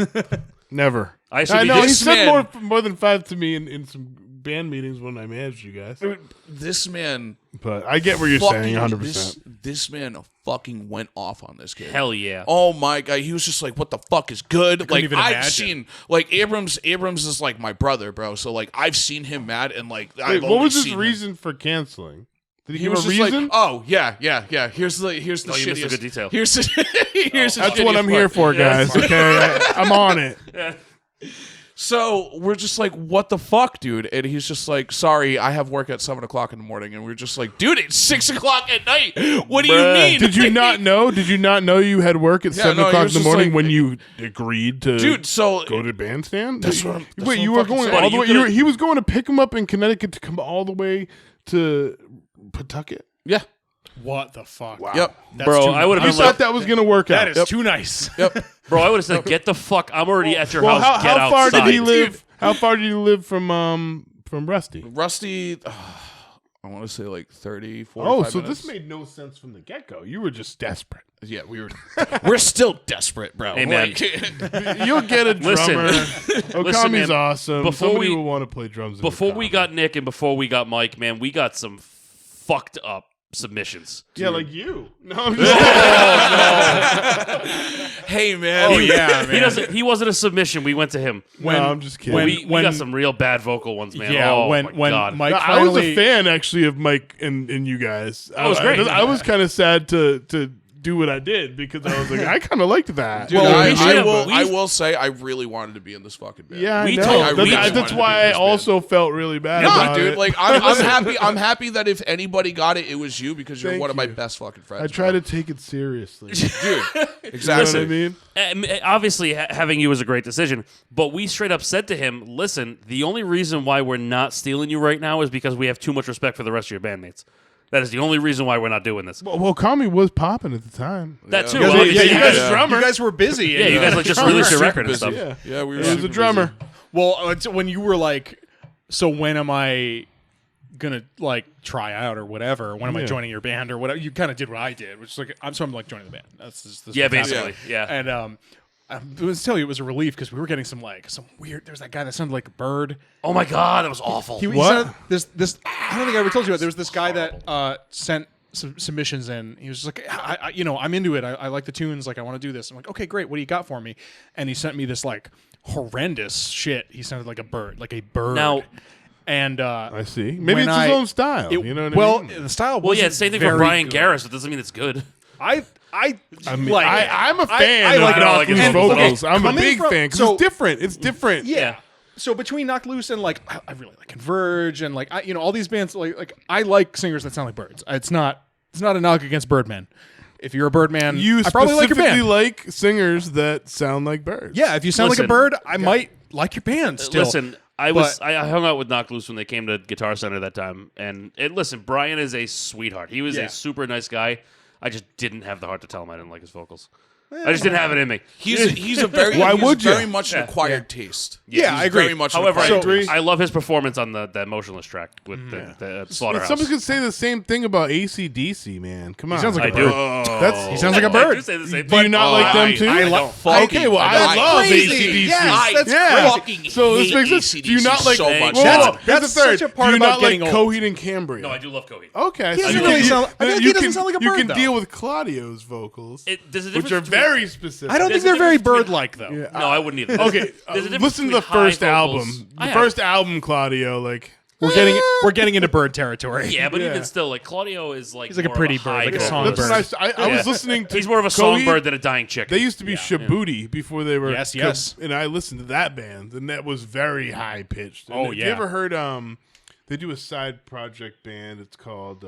Never. I should I be know he this said man- more than 5 to me in some band meetings when I managed you guys. This man But I get what you're saying, 100%. This man fucking went off on this kid. Hell yeah. Oh my god, he was just like, "What the fuck is good?" Like even I've imagine. seen, like Abrams is like my brother, bro. So like I've seen him mad, and like Wait, I've what only was his seen him- reason for canceling? Did he, He give was a just reason? like, "Oh yeah. Here's the Oh, you missed a shittiest good detail. Here's the That's what I'm shittiest here part. for, guys. Okay, I'm on it. So we're just like, what the fuck, dude? And he's just like, sorry, I have work at 7 o'clock in the morning. And we're just like, dude, it's 6 o'clock at night. What do you mean? Did you not know? Did you not know you had work at 7 no, he o'clock in was the just morning like- when you agreed to Dude, so go to bandstand? That's what I'm- that's Wait, what you I'm were fucking going saying. all the way. Buddy, you could've- He was going to pick him up in Connecticut to come all the way to Pawtucket. yeah. What the fuck? Wow. Yep. That's Bro, too I would've You been thought like, that was going to work out. That is too nice. Yep. bro, I would have said, get the fuck. I'm already at your Well, house. Get how far outside. did he live? How far did you live from Rusty? Rusty, I want to say like 30, 45 Oh, so minutes. this made no sense from the get-go. You were just desperate. Yeah, we're still desperate, bro. Hey, man. You'll get a Listen. drummer. Okami's man, awesome. before Somebody we- will want to play drums. in Before we Okami. got Nick and before we got Mike, man, we got some fucked up submissions. Yeah, like you. No, I'm just Hey, man. Oh yeah, He man. doesn't. He wasn't a submission. We went to him. no, I'm just kidding. when- We got some real bad vocal ones, man. Yeah, oh, when my God. Mike No, I was finally a fan actually of Mike and you guys. That was great. I was kind of sad to do what I did because I was like, I kind of liked that. Dude, Well, I, we should I have- will, we- I will say I really wanted to be in this fucking band. yeah, We I know. told- I really that's wanted to why be in I this also felt really bad Nah, about dude, it. like I'm happy. I'm happy that if anybody got it, it was you because you're Thank one of my you. best fucking friends. I try to take it seriously. dude. You know Exactly. what I mean? Obviously, having you was a great decision, but we straight up said to him, "Listen, the only reason why we're not stealing you right now is because we have too much respect for the rest of your bandmates. That is the only reason why we're not doing this." Well, Okami was popping at the time. That too. Yeah, obviously. you guys Yeah. drummer. You guys were busy. Yeah, you guys like just Drummer. released your Super record and busy. stuff. Yeah, we were. he was super a drummer. Well, it's when you were like, so when am I gonna like try out or whatever? When am I Yeah. joining your band or whatever? You kind of did what I did, which is like I'm like joining the band. That's just Yeah, what's happening. basically. Yeah. And I was telling you it was a relief because we were getting some weird. There's that guy that sounded like a bird. Oh my God, that was awful. He What? sounded- this I don't think I ever told you about. There was this guy that sent some submissions in. He was just like, I'm into it. I like the tunes. Like, I want to do this. I'm like, okay, great. What do you got for me? And he sent me this like horrendous shit. He sounded like a bird, Now- And I see. Maybe when it's his I- own style. it- you know what well, I mean? the style. Well, yeah, wasn't same thing for very Brian good. Garris, but doesn't mean it's good. I mean, like it. I'm a fan I of like it. I like his Knock Loose vocals. vocals. I'm a Coming big from- fan because so- it's different. It's different. Yeah. So between Knock Loose and like I really like Converge and like all these bands like I like singers that sound like birds. It's not a knock against Birdman. If you're a Birdman, You I probably like your specifically band. like singers that sound like birds. Yeah, if you sound Listen. like a bird, I might like your band still. Listen, I hung out with Knock Loose when they came to Guitar Center that time, and listen, Brian is a sweetheart. He was Yeah. a super nice guy. I just didn't have the heart to tell him I didn't like his vocals. I just didn't have it in me. He's a very. Why he's would you? very much an acquired taste. Yeah, He's I agree. Very much. However, an I, acquired taste. I love his performance on that Motionless track with the Slaughterhouse. Someone could say the same thing about AC/DC, man. Come on. sounds like I a do. bird. That's He sounds like a I bird. do say the same Do you thing. not like them too? I like fucking. Okay, well, I That's love crazy. AC/DC. Yes, that's yeah. fucking So this hate makes sense. Do you AC/DC not like so much. Whoa, That's- whoa, here's that's the third. such a part Do you about not like getting old. Coheed and Cambria? No, I do love Coheed. Okay, He doesn't you really can- sound- I feel like he you doesn't can- sound like a You bird, can though. deal with Claudio's vocals, There's a difference which are between- very specific. I don't There's think a they're very difference between- bird-like though. Yeah, No, I wouldn't either. Okay, There's a difference listen to the between high first vocals. album. I The have- first album, Claudio. Like, We're getting into bird territory. Yeah, but Yeah. even still, like Claudio is like He's like a more pretty of bird, high like a vocal. songbird. that's what I Yeah. was listening to. He's more of a Coheed. songbird than a dying chicken. They used to be Shabuti before they were. Yes. And I listened to that band, and that was very high pitched. Oh, Have yeah. you ever heard? They do a side project band. It's called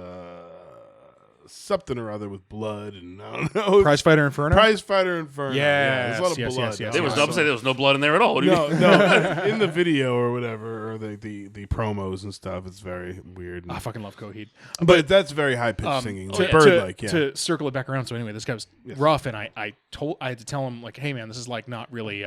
something or other with blood, and I don't know. Prize Fighter Inferno. Prize Fighter Inferno. Yeah, there's a lot of Yes, blood. yes, yes, There was yes. no, I'm saying there was no blood in there at all. What do you No, mean? no. In the video or whatever, or the promos and stuff, it's very weird. I fucking love Coheed. But that's very high pitched singing, to, like bird-like. Yeah. to circle it back around. So anyway, this guy was rough, and I had to tell him like, hey man, this is like not really,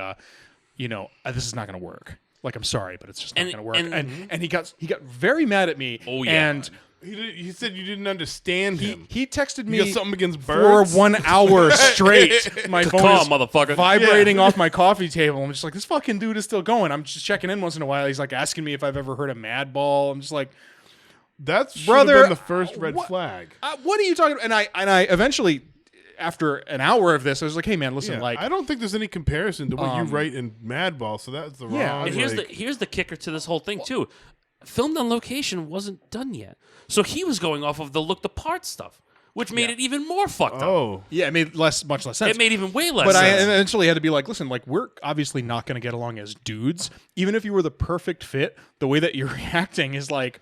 this is not going to work. Like, I'm sorry, but it's just not And- going to work. and- And he got very mad at me. Oh, yeah. And He said you didn't understand him. he texted You me got something against for birds? 1 hour straight. My phone Calm, is motherfucker. vibrating off my coffee table. I'm just like, this fucking dude is still going. I'm just checking in once in a while. He's like asking me if I've ever heard of Madball. I'm just like, That's brother, been the first red what- flag. what are you talking about? And I eventually, after an hour of this, I was like, hey man, listen, Yeah, like, I don't think there's any comparison to what you write in Madball, so that's the Yeah, wrong. And here's like- here's the kicker to this whole thing too. Filmed on location wasn't done yet, so he was going off of the look the part stuff, which made it even more fucked up. Oh, Yeah, it made much less sense. It made even way less But I sense. eventually had to be like, listen, like we're obviously not going to get along as dudes. Even if you were the perfect fit, the way that you're reacting is like,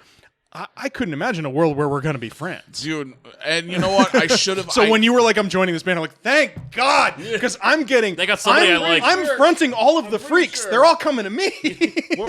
I couldn't imagine a world where we're going to be friends. Dude, and you know what? I should have. So when you were like, I'm joining this band, I'm like, thank God, because I'm getting. They got somebody I'm, I like. I'm fronting all of the freaks. sure. They're all coming to me.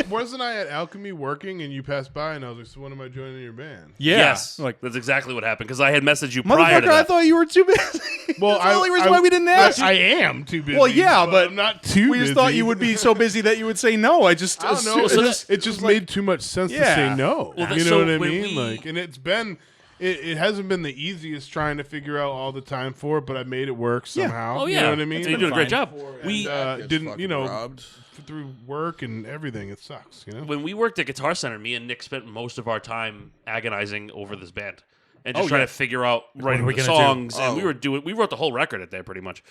wasn't I at Alchemy working and you passed by and I was like, so when am I joining your band? Yeah. Yes, Like, that's exactly what happened because I had messaged you prior to motherfucker, I that. thought you were too busy. Well, That's the only reason why we didn't ask. I am too busy. Well, yeah, but I'm not too we busy. just thought you would be so busy that you would say no. I just I don't know. assumed- It just made too much sense to Yeah. say no. Well, you so know what I when mean? we- Like, and it's been, it hasn't been the easiest trying to figure out all the time for it, but I made it work somehow. Oh yeah, You know what I mean? You did a great job. We gets didn't, fucking you know, robbed. through work and everything. It sucks, you know. When we worked at Guitar Center, me and Nick spent most of our time agonizing over this band and just Oh, trying yeah. to figure out writing are we the gonna do? songs. And Oh. we wrote the whole record at there pretty much.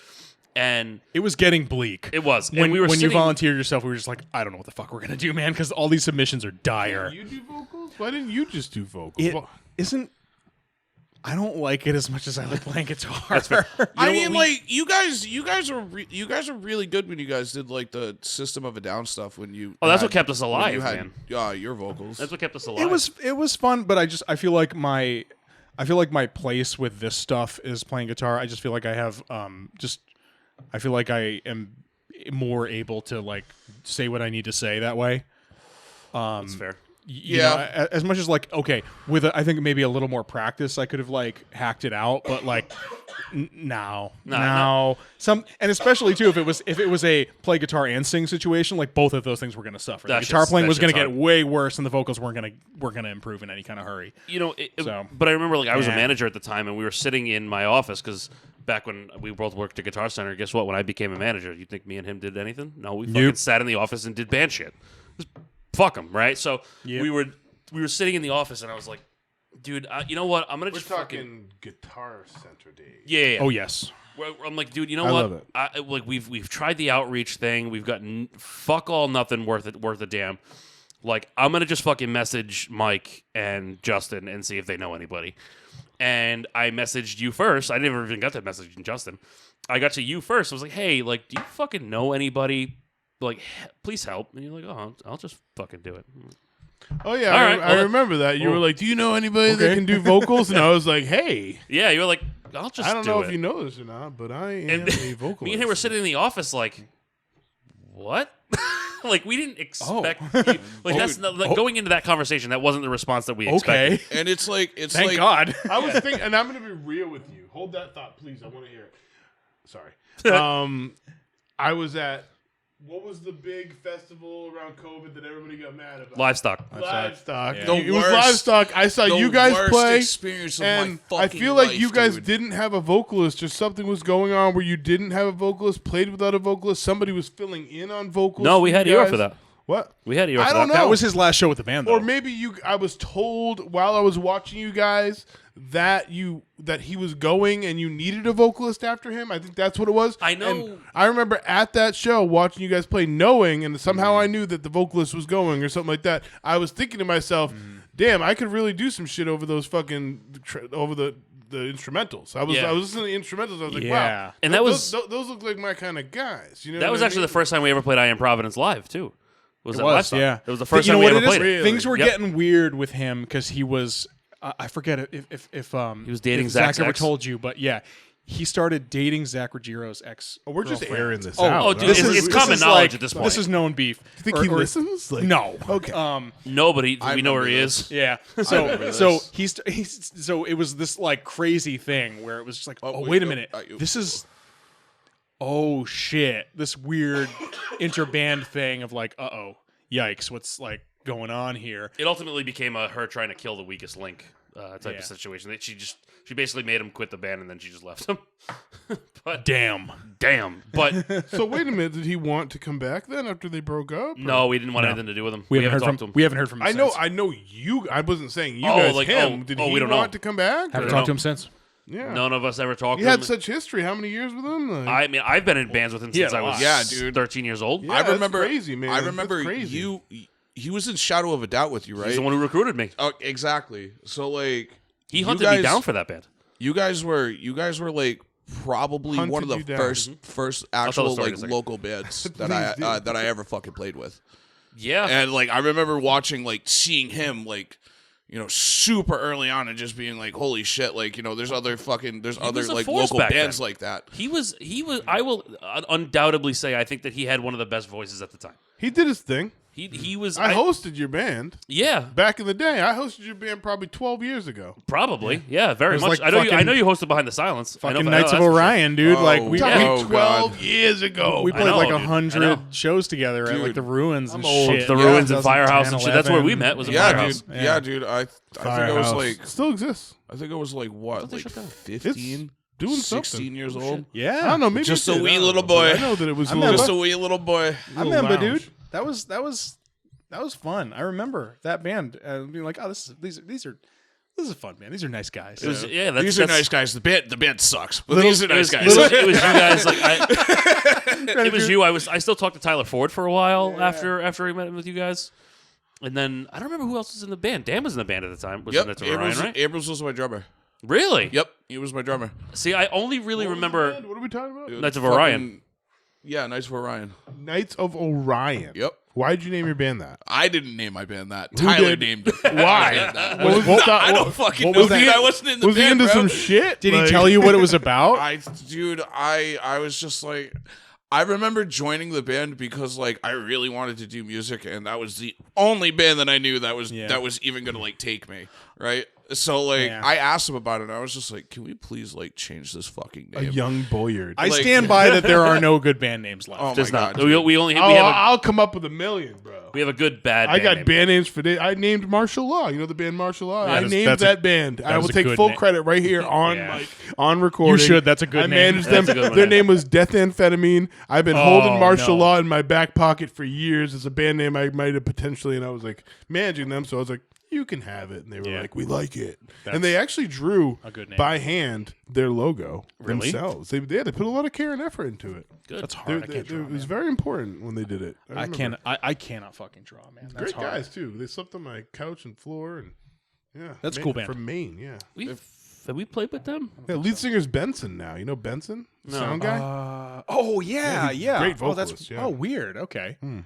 And it was getting bleak. it was. When, and we were when you sitting, volunteered yourself, we were just like, I don't know what the fuck we're gonna do, man, because all these submissions are dire. You do vocals? Why didn't you just do vocals? It Well, isn't. I don't like it as much as I like playing guitar. That's fair. I know mean, what, like you guys are really good when you guys did like the System of a Down stuff when you. Oh, that's what had- kept us when alive, you had, man. your vocals. That's what kept us alive. It was fun, but I feel like my place with this stuff is playing guitar. I just feel like I have I feel like I am more able to like say what I need to say that way. That's fair. You Yeah. know, as much as like okay, with I think maybe a little more practice, I could have like hacked it out. But like now, some, and especially too if it was a play guitar and sing situation, like both of those things were going to suffer. The That guitar shit's- playing that was going to shit's get hard. way worse, and the vocals weren't going to improve in any kind of hurry. You know, So- but I remember like I was a Yeah. manager at the time, and we were sitting in my office because back when we both worked at Guitar Center, guess what? When I became a manager, you think me and him did anything? No, we fucking Nope. sat in the office and did band shit. Just fuck them, right? So Yep. we were sitting in the office, and I was like, dude, you know what? I'm gonna we're just talking fucking Guitar Center days. yeah. Oh yes. I'm like, dude, you know I what? love it. Like we've tried the outreach thing. We've got fuck all nothing worth a damn. Like I'm gonna just fucking message Mike and Justin and see if they know anybody. And I messaged you first. I never even got that message from Justin. I got to you first. I was like, hey, like, do you fucking know anybody? Like, please help. And you're like, oh, I'll just fucking do it. Oh yeah, All right, I well, remember that. You were like, "Do you know anybody that Okay. can do vocals?" And I was like, "Hey, Yeah, you were like, I'll just I don't do know it. if you know this or not, but I am And a vocalist." Me and him were sitting in the office like, what? Like we didn't expect. You, like that's not, like, going into that conversation. That wasn't the response that we expected. Okay. and it's like Thank like, God. I was thinking, and I'm going to be real with you. Hold that thought, please. I want to hear it. Sorry. I was at, what was the big festival around COVID that everybody got mad about? Livestock. Livestock. Yeah. It was Livestock. I saw the you guys worst play. experience of my And I fucking feel like life, you guys dude. didn't have a vocalist, or something was going on where you didn't have a vocalist, played without a vocalist. Somebody was filling in on vocals. No, we for had you Eeyore guys. for that. What? We had Eeyore I for don't that. know. That was his last show with the band, though. Or maybe I was told while I was watching you guys that he was going and you needed a vocalist after him. I think that's what it was. I know. And I remember at that show watching you guys play, knowing, and somehow I knew that the vocalist was going or something like that. I was thinking to myself, damn, I could really do some shit over those fucking over the instrumentals. I was listening to the instrumentals. I was like, Yeah. wow. And that was- those look like my kind of guys. You know, That was actually the first time we ever played I Am Providence live too. Was It at was, Livestock. yeah. It was the first You time know we what ever it is? played it. Things were Yep. getting weird with him because he was. I forget if He was dating if Zach's ever ex. told you, but yeah, he started dating Zach Rogiro's ex. we're just airing this Oh, out. Oh, dude, This it's, is- it's common this is knowledge like- at this point. This is known beef. You think Or- he or- listens? Like, No. Okay. Nobody. I We know where he remember is. Yeah. remember So this. so it was this like crazy thing where it was just like, oh wait, wait a no, minute, you- this is. Oh shit! This weird interband thing of like, yikes, what's like going on here? It ultimately became her trying to kill the weakest link type Yeah. of situation. That she basically made him quit the band and then she just left him. But Damn. but So wait a minute, did he want to come back then after they broke up? or- no, we didn't want No. anything to do with him. We haven't heard talked from. to him. We haven't heard from him. I know, since. I know you. I wasn't saying you Oh, guys. like, him. oh, Did oh, he we don't want know. to come back? Haven't or- talked to him since. Yeah. None of us ever talked You to had him. such history. How many years with him? Like, I mean, I've been in bands with him He since had I a was lot. Yeah, dude. 13 years old. Yeah, I that's remember crazy, man. I That's remember crazy. you. He was in Shadow of a Doubt with you, right? He's the one who recruited me. Oh, exactly. So like He you hunted guys, me down for that band. You guys were like probably one of the Hunted you down. first tell the actual story in like a second. local bands that Please do. that I ever fucking played with. Yeah. And like I remember watching like seeing him like super early on and just being like, holy shit, like there's other was a like force local back bands then. like that. He was. I will undoubtedly say I think that he had one of the best voices at the time. He did his thing. He was. I hosted your band Yeah, back in the day. I hosted your band probably 12 years ago. probably. Yeah, very was much. like I fucking- know you hosted Behind the Silence. I know Fucking that- Knights of that's for sure. Orion, dude. Oh, like we God. 12 years ago. we I played know, like dude. I know. 100 shows together at like Dude, the Ruins and old. shit. The Yeah, Ruins and 2010, Firehouse and shit. That's where we 11. met. Was at Yeah, Firehouse. dude. Yeah, dude. I think it was Firehouse. like Still exists. I think it was like what, they like shut down. 15, Doing 16 something. years old. Yeah, I don't know. Maybe Just it a did. wee I don't little know, but boy. I know that it was I a remember. Just a wee little boy. I remember, lounge. dude. That was fun. I remember that band being like, oh, this is a fun band. These are nice guys. It was, yeah, that's, These are that's- nice guys. The band sucks, but these are It nice was, guys. it was you guys. Like it was you. I still talked to Tyler Ford for a while after he met with you guys, and then I don't remember who else was in the band. Dan was in the band at the time. Was in Yep, Knights of Orion, right? Abrams was my drummer. Really? Yep, he was my drummer. See, I only really remember What are we talking about? Knights of Fucking- Orion. Yeah, Knights of Orion. Knights of Orion. Yep. Why'd you name your band that? I didn't name my band that. Who Tyler did? named it. Why? That. What was the style- I don't what- fucking what know was that. that? I wasn't in the Was he band, into bro. some shit? Did he Like- tell you what it was about? I was just like, I remember joining the band because like I really wanted to do music, and that was the only band that I knew that was even gonna like take me, right? So like Yeah. I asked him about it, and I was just like, can we please like change this fucking A name? young boyard. I like- stand by that there are no good band names left. Oh There's my not. god, We only Oh, we have I'll come up with a million, bro. a good bad. I band got name. band names for days. I named Martial Law. You know the band Martial Law? I that's- named that's a- that band. I was will a take good full name. credit right here on Yeah. mic, on recording. You should. That's a good I name. managed That's them. a good one, Their yeah. name was Death Amphetamine. I've been Oh, holding Martial no. Law in my back pocket for years. It's a band name I might have potentially, and I was like managing them. So I was like, you can have it. And they were Yeah. like, we like it. That's And they actually drew a good name. by hand their logo Really? themselves. They put a lot of care and effort into it. Good. That's hard. I can't draw, It was man. very important when they did it. I remember. can't. I cannot fucking draw, man. That's Great hard. guys too. They slept on my couch and floor, and yeah, That's a Maine- cool band. from Maine. Yeah, Have we played with them? yeah. Lead singer's Benson now. You know Benson, No. sound guy. Oh yeah, he's yeah. great Oh, that's vocalist, yeah. oh weird. Okay, Hmm.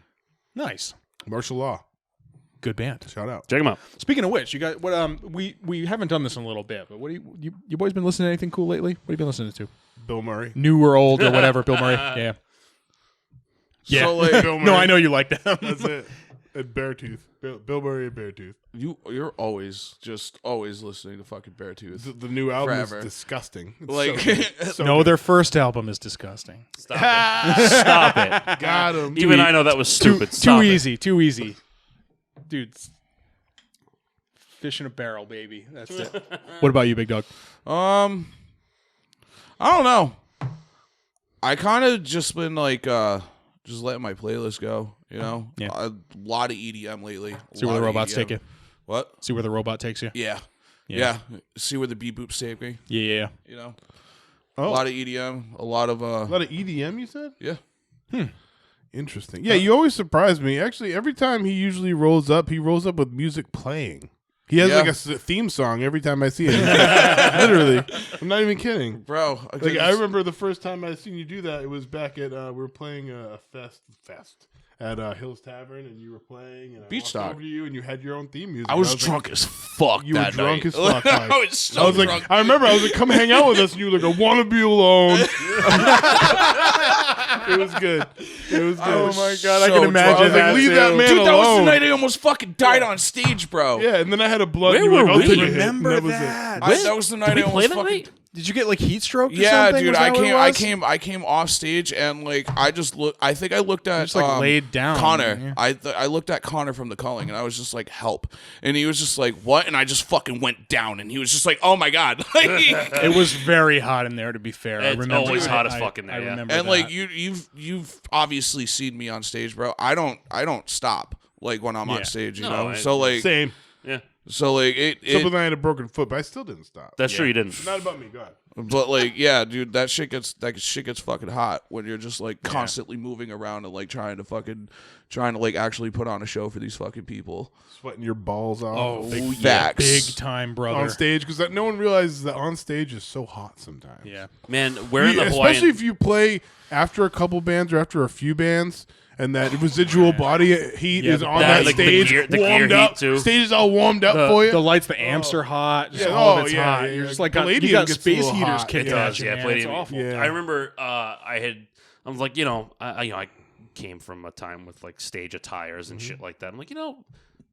nice. Martial Law. Good band. Shout out. Check them out. Speaking of which, you got what? We haven't done this in a little bit, but what do you boys been listening to anything cool lately? What have you been listening to? Bill Murray. New or old or whatever? Bill Murray. Yeah. Yeah. So like Bill Murray. No, I know you like them. That's it. And Beartooth. Bill Murray and Beartooth. you're always listening to fucking Beartooth. The new album Forever. is disgusting. It's Like so good. So No, good. their first album is disgusting. Stop it. Stop it. got him. Even I know that was stupid. Too Stop it. easy. Too easy. Dude. Fish in a barrel, baby. That's it. What about you, big dog? I don't know. I kind of just been like just letting my playlist go, you know. Yeah. A lot of EDM lately. See where the robots take you. What? See where the robot takes you. Yeah. Yeah. Yeah. See where the beep boops take me, Yeah, yeah. you know. Oh. A lot of EDM, a lot of A lot of EDM, you said? yeah. Interesting. Yeah, you always surprise me. Actually, every time he usually rolls up with music playing. He has Yeah. like a theme song every time I see him. Literally. I'm not even kidding. Bro, Like I remember the first time I seen you do that, it was back at we were playing a fest at Hills Tavern, and you were playing, and I Beach walked Talk. over to you, and you had your own theme music. I was like, drunk as fuck. You were that drunk night. as fuck, Mike. I was so I was like, drunk. I remember I was like, come hang out with us, and you were like, I want to be alone. It was good. It was good. Oh my god, I so can imagine drunk. that. Leave too. that man Dude, that was the alone. night I almost fucking died on stage, bro. Yeah, and then I had a blood. Where you were like, were I'll we? take a hit, and Remember that was it. that? That was the night Did we I play almost that fucking. night? Did you get like heat stroke? Or Yeah, something? dude, Was that what it was? I came off stage and like I just looked. I think I looked at just, like, laid down. Connor. Yeah. I looked at Connor from The Culling and I was just like, help, and he was just like, what? And I just fucking went down and he was just like, oh my god. It was very hot in there. To be fair, I It's remember. always that. hot as fuck in there, I yeah. remember And that. like you've obviously seen me on stage, bro. I don't stop like when I'm Yeah. on stage, you No, know. I- So like Same. Yeah. So like Something I had a broken foot, but I still didn't stop. That's true. You didn't. It's not about me. Go ahead. but like yeah, dude, that shit gets fucking hot when you're just like constantly moving around and like trying to like actually put on a show for these fucking people. Sweating your balls off. Oh, Big Facts. big time, brother. on stage because no one realizes that on stage is so hot sometimes. Yeah. Man, wearing the Especially Hawaiian. if you play after a couple bands or after a few bands. And that residual body heat is on that like the stage, gear- the gear warmed heat, up. too. Stage is all warmed up for you. The lights, the amps are hot. Just Yeah, all oh, of it's yeah, hot. yeah, You're yeah. just like Palladium you got gets a space little heaters hot. kicked It at does, you, yeah, man. Palladium. It's awful. Yeah. I remember I was like, I came from a time with like stage attires and shit like that. I'm like,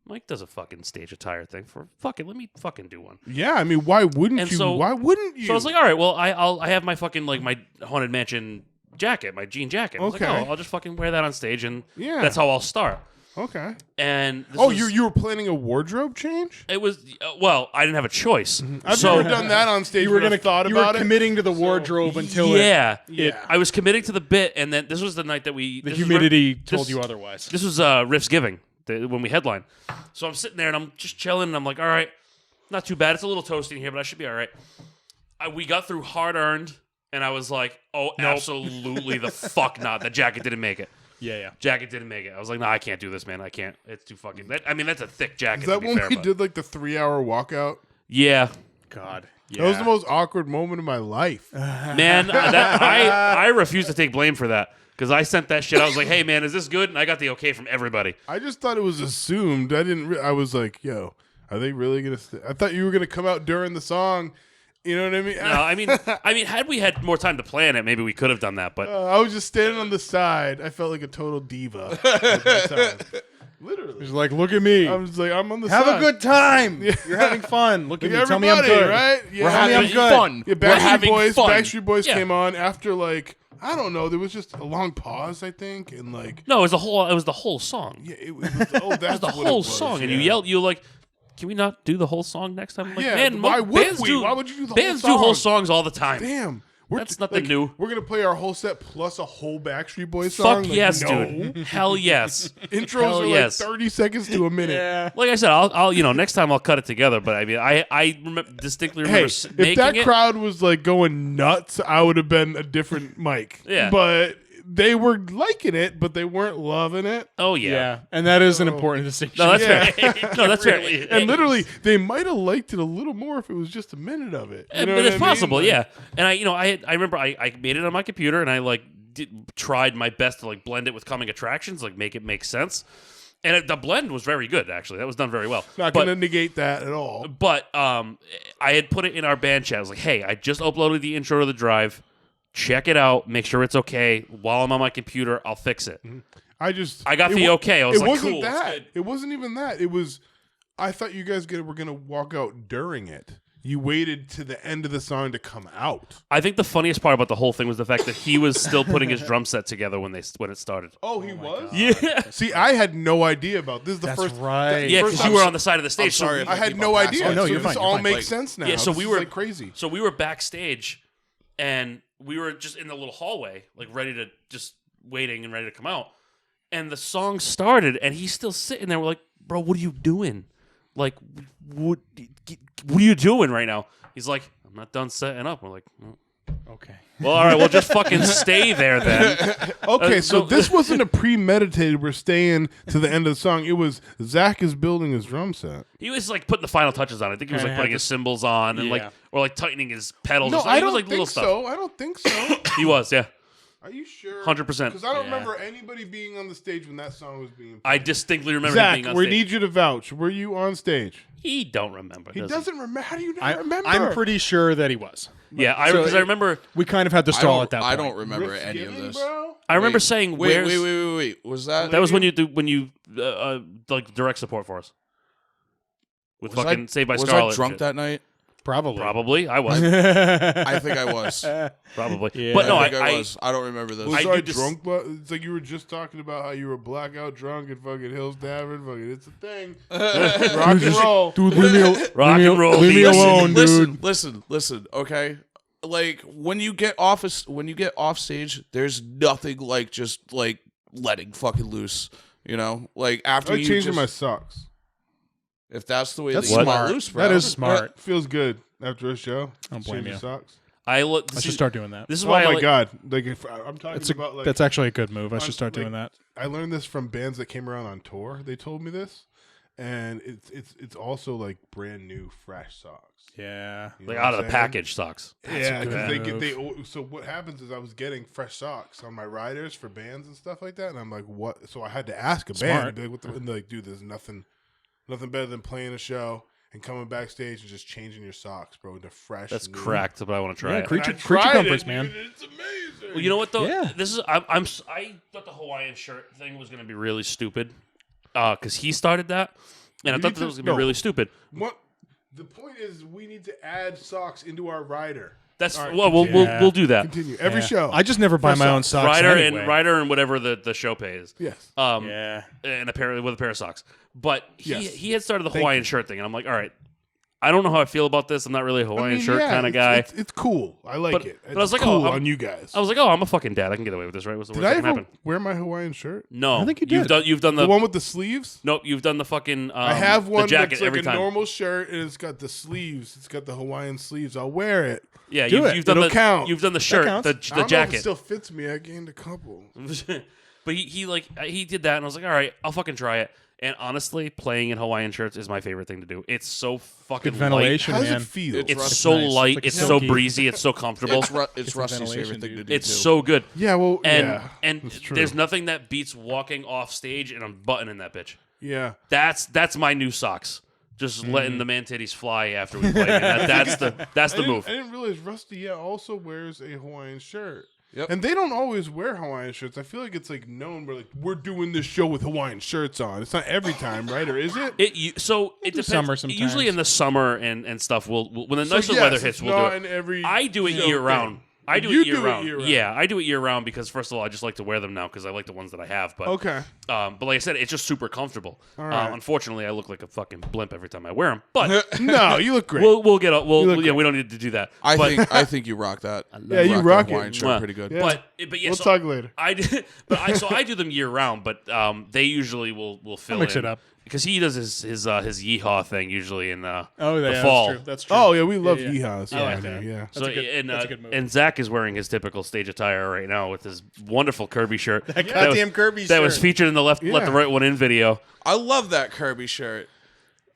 Mike does a fucking stage attire thing for let me fucking do one. Yeah, I mean, why wouldn't And you? so- Why wouldn't you? So I was like, all right, well, I have my fucking like my Haunted Mansion jacket, my jean jacket. I was Okay. like, I'll just fucking wear that on stage, and Yeah. that's how I'll start. okay. And this Oh, was- you were planning a wardrobe change? It was well, I didn't have a choice. I've So never done that on stage. You were when I've thought you were about it. committing to the wardrobe until yeah, Yeah. I was committing to the bit, and then this was the night that we the this was humidity Riff- told this- you otherwise. This was Riffs Giving when we headlined. So I'm sitting there and I'm just chilling, and I'm like, all right, not too bad. It's a little toasty in here, but I should be all right. We got through Hard Earned, and I was like, oh, absolutely the fuck not. The jacket didn't make it. Yeah. Jacket didn't make it. I was like, no, I can't do this, man. I can't. It's too fucking. That's a thick jacket. Is that to be when fair, we but- did like the 3-hour walkout? Yeah, God. Yeah. That was the most awkward moment of my life. man. I refuse to take blame for that because I sent that shit. I was like, hey, man, is this good? And I got the okay from everybody. I just thought it was assumed. I didn't. I was like, yo, are they really gonna? I thought you were gonna come out during the song. You know what I mean? No, I mean, had we had more time to plan it, maybe we could have done that. But I was just standing on the side. I felt like a total diva at that time. Literally. He's like, look at me. I was like, I'm on the Have side. a good time. You're having fun. Look at Like me. Tell me I'm everybody, good. right? Yeah. We're having I'm good. fun. Yeah, We're having fun. Backstreet Boys Yeah. came on after like I don't know. There was just a long pause, I think, and like no, it was the whole song. yeah, it was. Oh, that's It was the what whole it was, song, and yeah. you yelled. You were like, can we not do the whole song next time? I'm like, Yeah, man, why would bands we? do. Why would you do the whole bands do whole song? songs all the time. Damn, That's nothing new. We're gonna play our whole set plus a whole Backstreet Boys song. Fuck Like, yes, no. dude. Hell yes. Intros Hell are yes. like 30 seconds to a minute. Yeah. Like I said, I'll next time I'll cut it together. But I mean, I distinctly remember Hey, making if that it. crowd was like going nuts, I would have been a different Mike. Yeah. But they were liking it, but they weren't loving it. Oh Yeah. yeah. And that is an important distinction. No, that's Yeah. fair. No, that's fair. And literally, they might have liked it a little more if it was just a minute of it. You know But what it's I mean? possible, Like, yeah. And I remember I made it on my computer and I like tried my best to like blend it with coming attractions, like make it make sense. And the blend was very good, actually. That was done very well. Not But- going to negate that at all. But I had put it in our band chat. I was like, hey, I just uploaded the intro to the drive. Check it out. Make sure it's okay. While I'm on my computer, I'll fix it. I got the okay. I was it like, wasn't cool. it's that. good. It wasn't even that. It was. I thought you guys were going to walk out during it. You waited to the end of the song to come out. I think the funniest part about the whole thing was the fact that he was still putting his drum set together when it started. Oh, he was. Yeah. See, I had no idea about this. Is the That's first right. Yeah, first because time- you were on the side of the stage. so sorry we- if I had keep no on passing. idea. Oh, no, so you're this fine, all you're fine. makes sense now. Yeah, so This we is, were like crazy. So we were backstage, and we were just in the little hallway, like ready to just waiting and ready to come out. And the song started, and he's still sitting there. We're like, bro, what are you doing? Like, what are you doing right now? He's like, I'm not done setting up. We're like, Okay. well, all right, well, just fucking stay there then. Okay, so so- this wasn't a premeditated. We're staying to the end of the song. It was Zach is building his drum set. He was like putting the final touches on it. I think he was like Kinda putting had his cymbals on and like, Yeah. or like tightening his pedals. No, or something. I It was, don't like, think little so. I don't think so. He was, yeah. Are you sure? 100%. Because I don't Yeah. remember anybody being on the stage when that song was being played. I distinctly remember him Zach, being on we stage. need you to vouch. Were you on stage? He don't remember. He does doesn't remember. How do you not remember? I'm pretty sure that he was. Yeah, So because I remember. We kind of had to stall at that point. I don't remember Riffs any of Giving, this. bro? I remember Wait, saying, Wait, "Where's wait. Was that? that?" Was when you like direct support for us with was fucking I, Saved by was Scarlet. I and drunk shit. that night? Probably. Probably, I was. I think I was. Probably, Yeah. but no, I I, think I was. I don't remember this. Was I I, do dis- drunk? But it's like you were just talking about how you were blackout drunk at fucking Hills Tavern. Fucking, it's a thing. Rock and roll. Dude, leave me, Rock and roll, leave me listen, alone, dude. Listen. Okay, like when you get off stage, there's nothing like just like letting fucking loose. You know, like after I you changing just, my socks. If that's the way That's that you let smart. loose, bro. That is smart. Feels good after a show. Don't blame Change your you. socks. I should start doing that. This is Oh why my god! Like if I'm talking That's about like that's actually a good move. I should on- start doing like, that. I learned this from bands that came around on tour. They told me this, and it's also like brand new, fresh socks. Yeah. You know like what out of I'm the saying? package socks. Yeah, because they move. get so what happens is I was getting fresh socks on my riders for bands and stuff like that, and I'm like, what? So I had to ask a Smart. band, be like, what the, and they're like, dude, there's nothing better than playing a show and coming backstage and just changing your socks, bro, into fresh. That's new. cracked, but I want to try Yeah, it. creature And I tried comforts, it, man. dude, it's amazing. Well, you know what though? Yeah. This is I thought the Hawaiian shirt thing was going to be really stupid, because he started that, and I You thought need that to- was going to be no. really stupid. What? The point is, we need to add socks into our rider. That's All right, well, Yeah. we'll do that. Continue every Yeah. show. I just never buy Fresh my own socks. socks anyway. Rider and whatever the show pays. yes. Yeah. And apparently with a pair of socks. But Yes. he had started the Thank Hawaiian you. shirt thing, and I'm like, all right, I don't know how I feel about this. I'm not really a Hawaiian shirt yeah, kind of it's- guy. It's cool. I like But- it. but I was It's like, cool oh, on you guys. I was like, oh, I'm a fucking dad. I can get away with this, right? What's the Did worst I that can ever happen? wear my Hawaiian shirt? No, I think you You've did. done The the one with the sleeves? nope. You've done the fucking. I have one the jacket that's like every a time. normal shirt and it's got the sleeves. It's got the Hawaiian sleeves. I'll wear it. Yeah, Do it. you've done It'll the count. You've done the shirt, counts. the I don't know if jacket. it still fits me. I gained a couple. But he did that, and I was like, all right, I'll fucking try it. And honestly, playing in Hawaiian shirts is my favorite thing to do. It's so fucking Good ventilation, How does man. it feel? It's Light. It's Rusty. so nice. light. It's like It's so silky. breezy. It's so comfortable. It's the Rusty's ventilation, favorite thing to dude. do. It's too. so good. yeah, well, And yeah. and That's true. there's nothing that beats walking off stage and unbuttoning that bitch. Yeah. That's my new socks. Just letting the man titties fly after we play. Man. That's the move. I didn't realize Rusty also wears a Hawaiian shirt. Yep. And they don't always wear Hawaiian shirts. I feel like it's like known. We're doing this show with Hawaiian shirts on. It's not every time, right? Or is it? It depends. summer sometimes. Usually in the summer and stuff, we'll when the So nicer yes, weather it's hits, we'll not do in it. every I do it show year thing. round. I do You it year round. year-round. Yeah, I do it year round because first of all, I just like to wear them now because I like the ones that I have. But Okay. but like I said, it's just super comfortable. right. Unfortunately, I look like a fucking blimp every time I wear them. But No, you look great. we'll get look we don't need to do that. I but, think you rock that. Yeah, you rock rock that Hawaiian it. shirt Mwah. pretty good. Yeah. But yeah, we'll so talk later. I do, so I do them year round, but they usually will fill mix in it up. because he does his yeehaw thing usually in the yeah, fall. That's true. Oh yeah, we love Yeah, yeehaws. I like around that. here, Yeah. So That's a good move. and Zach is wearing his typical stage attire right now with his wonderful Kirby shirt. That goddamn Kirby that was shirt. featured in the Let the Yeah. Right One In video. I love that Kirby shirt.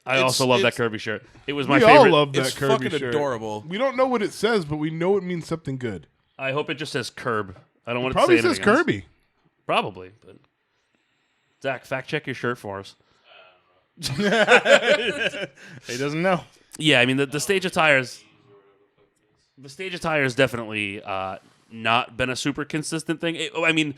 I also love that it's- Kirby shirt. It was my We favorite. all love that It's Kirby fucking shirt. adorable. We don't know what it says, but we know it means something good. I hope it just says Curb. I don't want it Probably to say says anything else. Kirby. Probably, but Zach, fact check your shirt for us. He doesn't know. Yeah, I mean the stage attires. The stage attire has definitely not been a super consistent thing. I mean,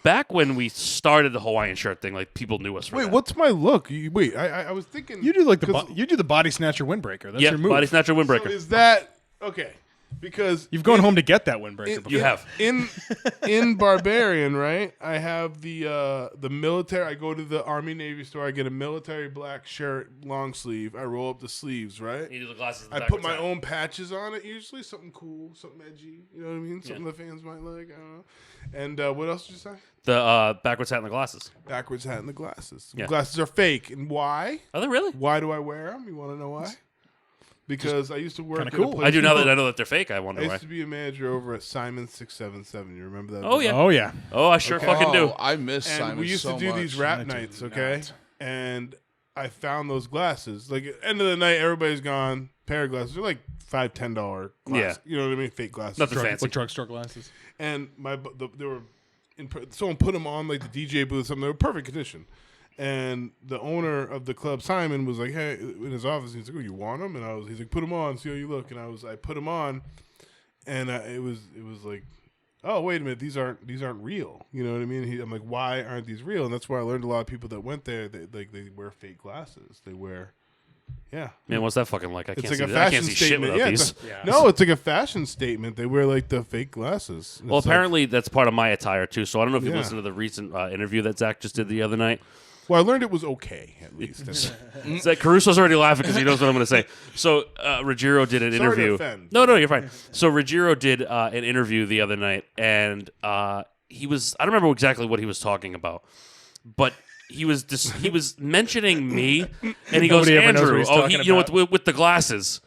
back when we started the Hawaiian shirt thing, like people knew us for Wait, that. what's my look? Wait, I was thinking You do like the 'cause- you do the body snatcher windbreaker. That's Yeah, your move. body snatcher so windbreaker. is that okay? Because You've gone home to get that windbreaker. in- before. You have. in Barbarian, right? I have the military. I go to the Army Navy store. I get a military black shirt, long sleeve. I roll up the sleeves, right? You do the glasses. I put my own patches on it usually, something cool, something edgy. You know what I mean? Something the fans might like. I don't know. And what else did you say? The backwards hat and the glasses. Backwards hat and the glasses. Yeah. Glasses are fake, and why? Are they really? Why do I wear them? You want to know why? Because I used to work kinda at a cool. place I do now called- that I know that they're fake. I I wonder why. used to be a manager over at Simon 677. You remember that? Oh yeah. Oh yeah. Oh, I sure fucking do. Oh, I miss And Simon we used so to do much. these rap I do nights, okay? not. And I found those glasses. Like at the end of the night, everybody's gone. Pair of glasses. They're like $5-10 glasses. Yeah. You know what I mean? Fake glasses. Nothing Drug- fancy. Like drugstore glasses. And they were someone put them on like the DJ booth. Something. They were perfect condition. And the owner of the club, Simon, was like, "Hey," in his office, he's like, "Oh, you want them?" And he's like, "Put them on, see how you look." And I put them on, and it was like, "Oh, wait a minute, these aren't real." You know what I mean? I'm like, "Why aren't these real?" And that's where I learned a lot of people that went there. They wear fake glasses. They wear, yeah. Man, what's that fucking like? I It's can't like see a that. I can't fashion see shit statement. without Yeah, these. it's like a fashion statement. They wear like the fake glasses. Well, It's like- apparently that's part of my attire too. So I don't know if you Yeah. listened to the recent interview that Zach just did the other night. well, I learned it was okay at least. Zach Caruso's already laughing because he knows what I'm going to say. So Ruggiero did an Sorry to interview. offend. No, you're fine. So Ruggiero did an interview the other night, and he was—I don't remember exactly what he was talking about, but he was mentioning me, and he goes, Nobody ever knows what Andrew, he's you talking know, about. with the glasses.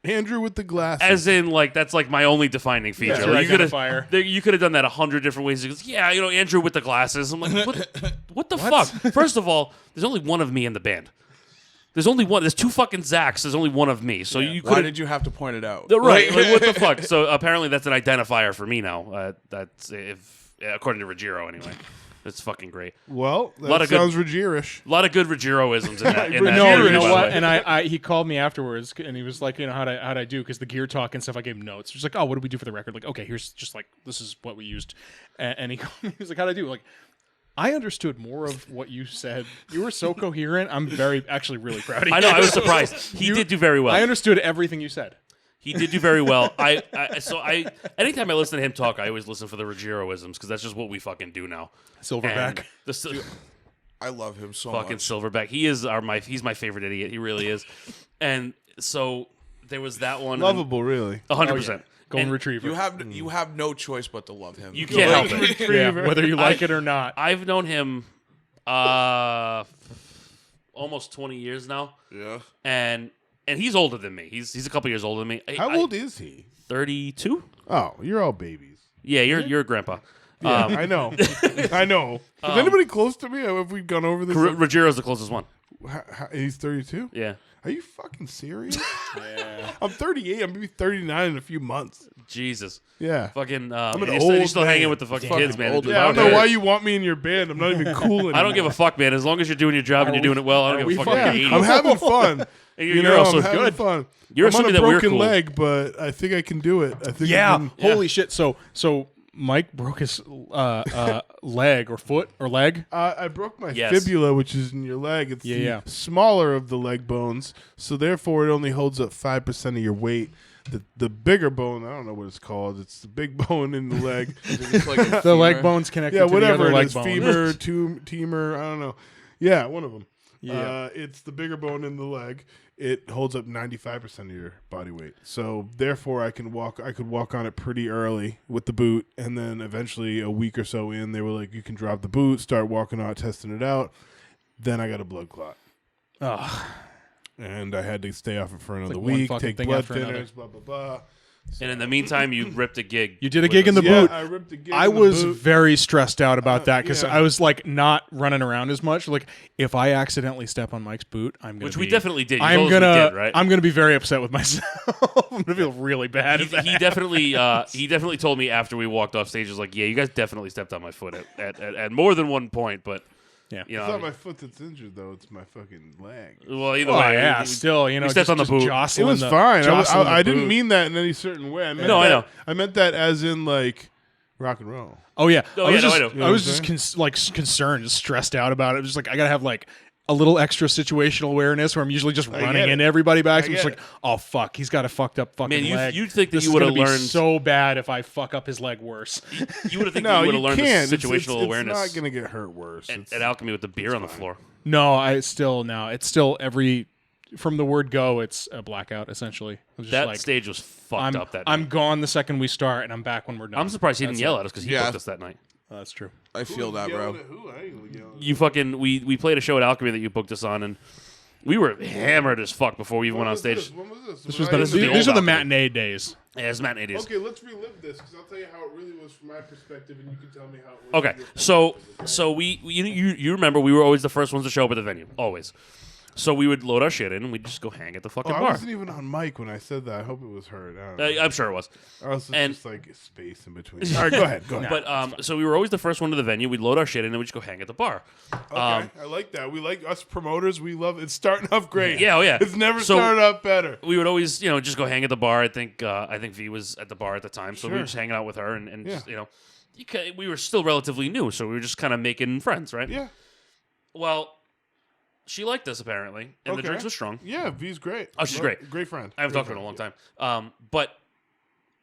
Andrew with the glasses. As in, like, that's like my only defining feature. Yeah, Like, identifier. you could have done that 100 different ways. He goes, yeah, you know, Andrew with the glasses. I'm like, what the fuck? First of all, there's only one of me in the band. There's only one. There's two fucking Zachs. There's only one of me. So you Why could. did you have to point it out? Right? Like, what the fuck? So apparently that's an identifier for me now. That's according to Ruggiero anyway. It's fucking great. Well, that Lot of good- sounds Ruggiero-ish. A lot of good Ruggiero-isms in that. No, you know by the what? way. And I he called me afterwards, and he was like, you know, how'd I do? Because the gear talk and stuff, I gave him notes. He's like, oh, what did we do for the record? Like, okay, here's just like, this is what we used. And he called me, he was like, how'd I do? Like, I understood more of what you said. You were so coherent. I'm actually really proud of you. I know. I was surprised. He did do very well. I understood everything you said. He did do very well. Anytime I listen to him talk, I always listen for the Ruggiero-isms because that's just what we fucking do now. Silverback. And I love him so fucking much. Silverback. He's my favorite idiot. He really is. And so there was that one. Lovable, really. 100%. Golden And Retriever. You have no choice but to love him. You can't help it. Yeah, whether you like it or not. I've known him almost 20 years now, Yeah. and he's older than me. He's a couple years older than me. How old is he? 32? Oh, you're all babies. Yeah, you're a grandpa. Yeah, I know. I know. Is anybody close to me? Have we gone over this? Ruggiero's the closest one. He's 32? Yeah. Are you fucking serious? Yeah. I'm 38. I'm going to be 39 in a few months. Jesus. Yeah. Fucking. I'm an you're still, old still man. hanging with the fucking kids, man. old Yeah, I don't know why you want me in your band. I'm not even cool anymore. I don't give a fuck, man. As long as you're doing your job and you're doing it well, I don't give a fuck. Yeah, You're 80. I'm having fun. You're also I'm having good. fun. You're I'm on assuming a that we're broken cool. leg, but I think I can do it. I think I Yeah. can- Holy shit. So Mike broke his leg or foot or leg. I broke my Yes. fibula, which is in your leg. It's the smaller of the leg bones, so therefore it only holds up 5% of your weight. The bigger bone, I don't know what it's called. It's the big bone in the leg. It's like a The leg femur. bone's connected Yeah, to the whatever other it leg is, bone. femur, femur, I don't know. Yeah, one of them. Yeah. It's the bigger bone in the leg. It holds up 95% of your body weight. So therefore, I could walk on it pretty early with the boot, and then eventually a week or so in, they were like, "You can drop the boot, start walking on it, testing it out." Then I got a blood clot, Ugh. and I had to stay off it for another like one week, fucking take thing blood after another. thinners, blah blah blah. And in the meantime, you ripped a gig. You did a with gig in us. the Yeah, boot. I ripped a gig. I in the was boot. very stressed out about that because yeah. I was like not running around as much. Like if I accidentally step on Mike's boot, I'm gonna Which be, we definitely did. You I'm told us gonna we did, right? I'm gonna be very upset with myself. I'm gonna feel really bad. He definitely told me after we walked off stage, he was like, yeah, you guys definitely stepped on my foot at more than one point, but Yeah. you It's know, not my foot that's injured though; it's my fucking leg. well, either Oh way, yeah, we- still you know, we stepped on the boot. It jostling was the- fine. jostling the I didn't boot. mean that in any certain way. I meant No, I that, know. I meant that as in like rock and roll. Oh yeah, Oh, I was yeah, no, just, I know. You know I was what I'm just concerned, just stressed out about it. Just like I gotta have like a little extra situational awareness where I'm usually just running get it. into everybody back. So I'm I just get like, oh fuck, he's got a fucked up fucking Man, leg. you'd think that This you is would gonna have be learned so bad if I fuck up his leg worse. You would have think No, you would you have learned can't. this situational awareness It's not gonna get hurt worse. at Alchemy with the beer on the floor. No, it's still every from the word go, it's a blackout essentially. I'm just That like, stage was fucked I'm up that I'm night. gone the second we start, and I'm back when we're done. I'm surprised he didn't That's yell it. at us because he Yeah. booked us that night. Oh, that's true. I feel that, bro. You fucking we played a show at Alchemy that you booked us on, and we were hammered as fuck before we even went on stage. When was this? This When was I the, This is the these old are the Alchemy. matinee days. Yeah, it's Matt and Adidas. Okay, let's relive this because I'll tell you how it really was from my perspective, and you can tell me how it was. Okay, so we you remember we were always the first ones to show up at the venue, always. So we would load our shit in and we'd just go hang at the fucking I bar. wasn't even on mic when I said that. I hope it was heard. I don't know. I'm sure it was. I was and- just like space in between. All right, go ahead. Go ahead. But so we were always the first one to the venue. We'd load our shit in and then we'd just go hang at the bar. Okay, I like that. We like us promoters. We love it's starting off great. Yeah, oh yeah. It's never So- started up better. We would always, just go hang at the bar. I think V was at the bar at the time, so we were Sure. just hanging out with her and Yeah. just, we were still relatively new, so we were just kind of making friends, right? Yeah. Well, she liked us apparently, and the Okay. drinks were strong. Yeah, V's great. Oh, she's great. Great friend. I haven't talked to her in a long time. But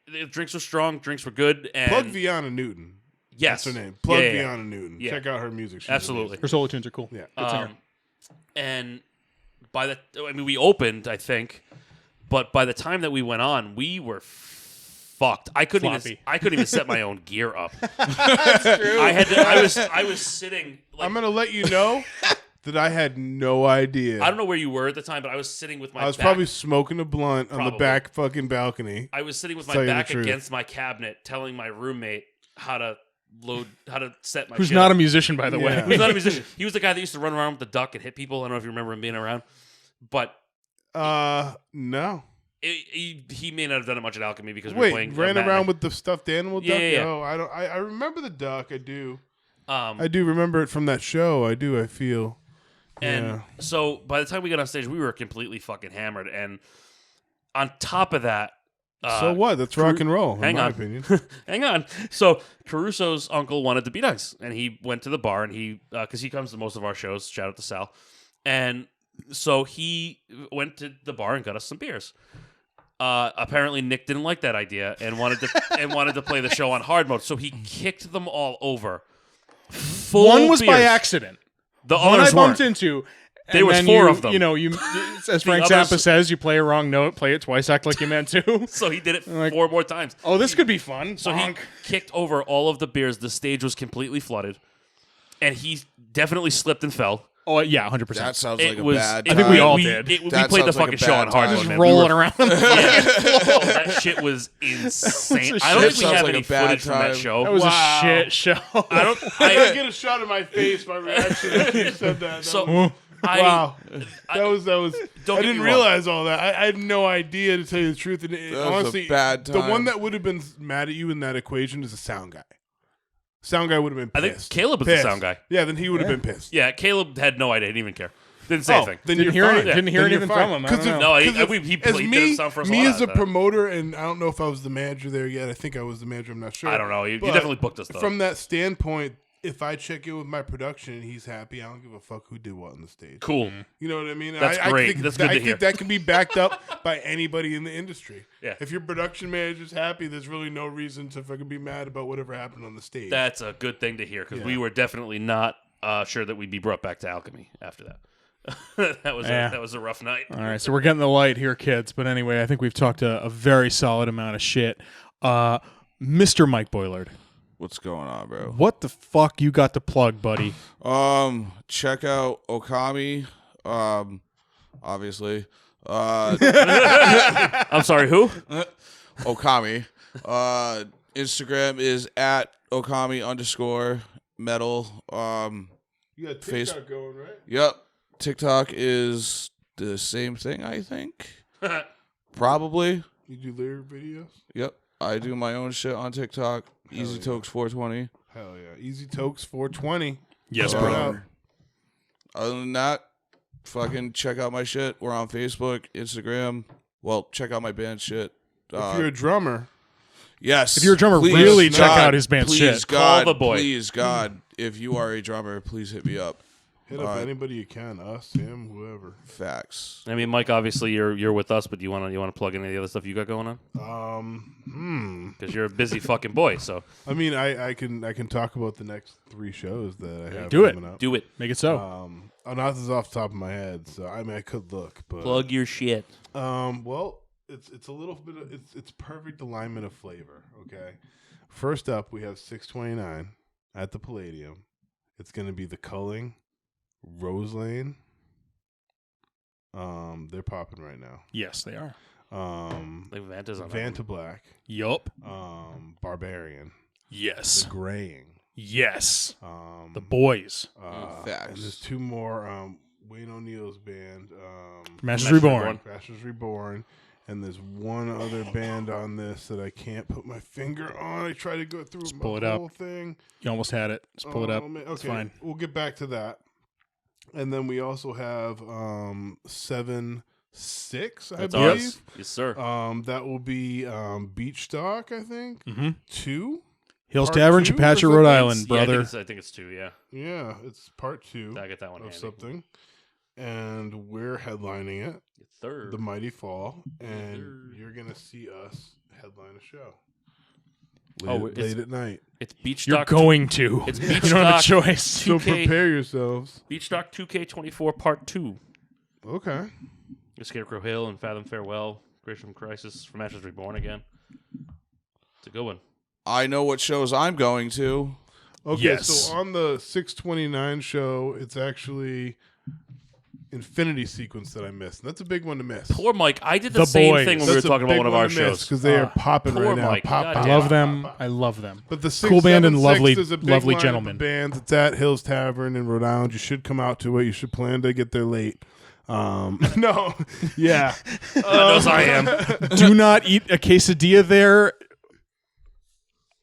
the drinks were strong, drinks were good, and Plug Vianna Newton. yes, That's her name. Plug Yeah, yeah, yeah. Vianna Newton. Yeah. Check out her music. She's Absolutely. Her solo tunes are cool. Yeah. Good singer. And we opened, I think, but by the time that we went on, we were fucked. I couldn't Floppy. even set my own gear up. That's true. I was sitting. Like, I'm gonna let you know that I had no idea. I don't know where you were at the time, but I was sitting with my. I was back, probably smoking a blunt on the Probably. back fucking balcony. I was sitting with Tell my you the back truth. against my cabinet, telling my roommate how to set my. Who's shit not up. a musician, by the Yeah. way. He was not a musician. He was the guy that used to run around with the duck and hit people. I don't know if you remember him being around, but No. he may not have done it much at Alchemy because we were Wait, playing. ran around with the stuffed animal Yeah, duck? yeah, yeah. No, I don't. I remember the duck. I do. I I do remember it from that show. I do. I feel. And Yeah. so by the time we got on stage, we were completely fucking hammered. And on top of that, So what? That's rock and roll, in hang my on. opinion. hang on. So Caruso's uncle wanted to be nice, and he went to the bar, and he because he comes to most of our shows. Shout out to Sal. And so he went to the bar and got us some beers. Apparently Nick didn't like that idea and wanted to play the show on hard mode. So he kicked them all over. Full One was by beers. accident. The One I others bumped weren't. into. There and was then 4 you, of them. You know, as Frank others- Zappa says, you play a wrong note, play it twice, act like you meant to. So he did it Like- 4 more times. Oh, this could be fun. So Bonk. he kicked over all of the beers. The stage was completely flooded, and he definitely slipped and fell. Oh, yeah, 100%. That sounds It like a was. bad it- time. I think we all we, did. we That played the sounds like fucking a show bad on hard time. mode, Just man. rolling around. Yeah. Oh, that shit was insane. It's a I don't shit- think we sounds have like any a bad footage from that time. show. That was Wow. a shit show. I don't. I gotta I, get a shot in my face. My reaction as you said that. so I. Wow, I- that was. Don't I get didn't me wrong. realize all that. I had no idea, to tell you the truth. And That was a honestly, bad the one time. that would have been mad at you in that equation is the sound guy. Sound guy would have been I pissed. think Caleb was Pissed. the sound guy. Yeah, then he would have been pissed. Yeah, Caleb had no idea. Didn't even care. Didn't say Oh, anything. then Didn't you're hear fine. it. Didn't hear Then you're anything fine. from him. I 'Cause don't if- know. No, because he as did me, the sound for us a me lot as a of that. promoter, and I don't know if I was the manager there yet. I think I was the manager. I'm not sure. I don't know. You But definitely booked us though. From that standpoint, if I check in with my production and he's happy, I don't give a fuck who did what on the stage. Cool. You know what I mean? That's I great. think That's that, good to I hear. think that can be backed up by anybody in the industry. Yeah. If your production manager's happy, there's really no reason to fucking be mad about whatever happened on the stage. That's a good thing to hear because Yeah. we were definitely not sure that we'd be brought back to Alchemy after that. that was a rough night. All right, so we're getting the light here, kids. But anyway, I think we've talked a very solid amount of shit. Mr. Mike Boillard, What's going on, bro? what the fuck you got to plug, buddy? Check out Okami. Obviously. I'm sorry, who? Okami. Instagram is at Okami_metal. you got Face- TikTok going, right? Yep. TikTok is the same thing, I think. Probably. You do lyric videos? Yep. I do my own shit on TikTok. Easy yeah. Tokes 420. Hell yeah. Easy Tokes 420. Yes, Shout bro. out. Other than that, fucking check out my shit. We're on Facebook, Instagram. Well, check out my band shit. If you're a drummer, Yes. If you're a drummer, please, really check God, out his band's please, shit. God, Call the boy. Please, God, if you are a drummer, please hit me up. hit up anybody you can. Us, him, whoever. Facts. I mean, Mike, obviously you're with us, but do you want to plug in any of the other stuff you got going on? Because you're a busy fucking boy. So I mean, I can talk about the next 3 shows that I have Do it. coming up. do it. Make it so. Oh, not this is off the top of my head, so I mean I could look, but Plug your shit. well, it's a little bit of it's perfect alignment of flavor. Okay, first up we have 629 at the Palladium. It's gonna be the Culling, Rose Lane. They're popping right now. Yes, they are. Like Vanta's on that Vanta Black, Yup. Barbarian, Yes. The Graying. Yes. Um, The boys. Facts. And there's 2 more. Wayne O'Neill's band. Masters Reborn. Reborn. Crashers Reborn. And there's one other band on this that I can't put my finger on. I try to go through pull it my up. whole thing. You almost had it. Just pull it up. Oh, man. It's Okay, fine. we'll get back to that. And then we also have 7-6, I That's believe. us. Yes, sir. That will be Beach Stock, I think. Mhm. 2. Hills Part Tavern, 2 or Chepachet, something? Rhode Island, Yeah, brother. I think it's 2. Yeah, Yeah, it's part 2 I get that one of handy. something. And we're headlining it. It's third. The Mighty Fall, and Third. you're gonna see us headline a show. Oh, Late, it's- late at night. It's Beach You're Stock. going to. It's You Beach don't have a Stock choice. So 2K prepare yourselves. Beach Stock 2K24 Part 2. Okay. Scarecrow Hill and Fathom Farewell. Grisham Crisis from Ashes Reborn again. It's a good one. I know what shows I'm going to. Okay, Yes. so on the 629 show, it's actually Infinity Sequence that I missed. And that's a big one to miss. Poor Mike. I did the The same Boys. thing when we were talking about one of our shows. because they are popping poor right now. Mike. Pop, God pop, I damn. love them. I love them. But the Cool band and 676 lovely- is a big lovely lineup of gentlemen. bands. It's at Hills Tavern in Rhode Island. You should come out to it. You should plan to get there late. No, yeah. God knows I am. Do not eat a quesadilla there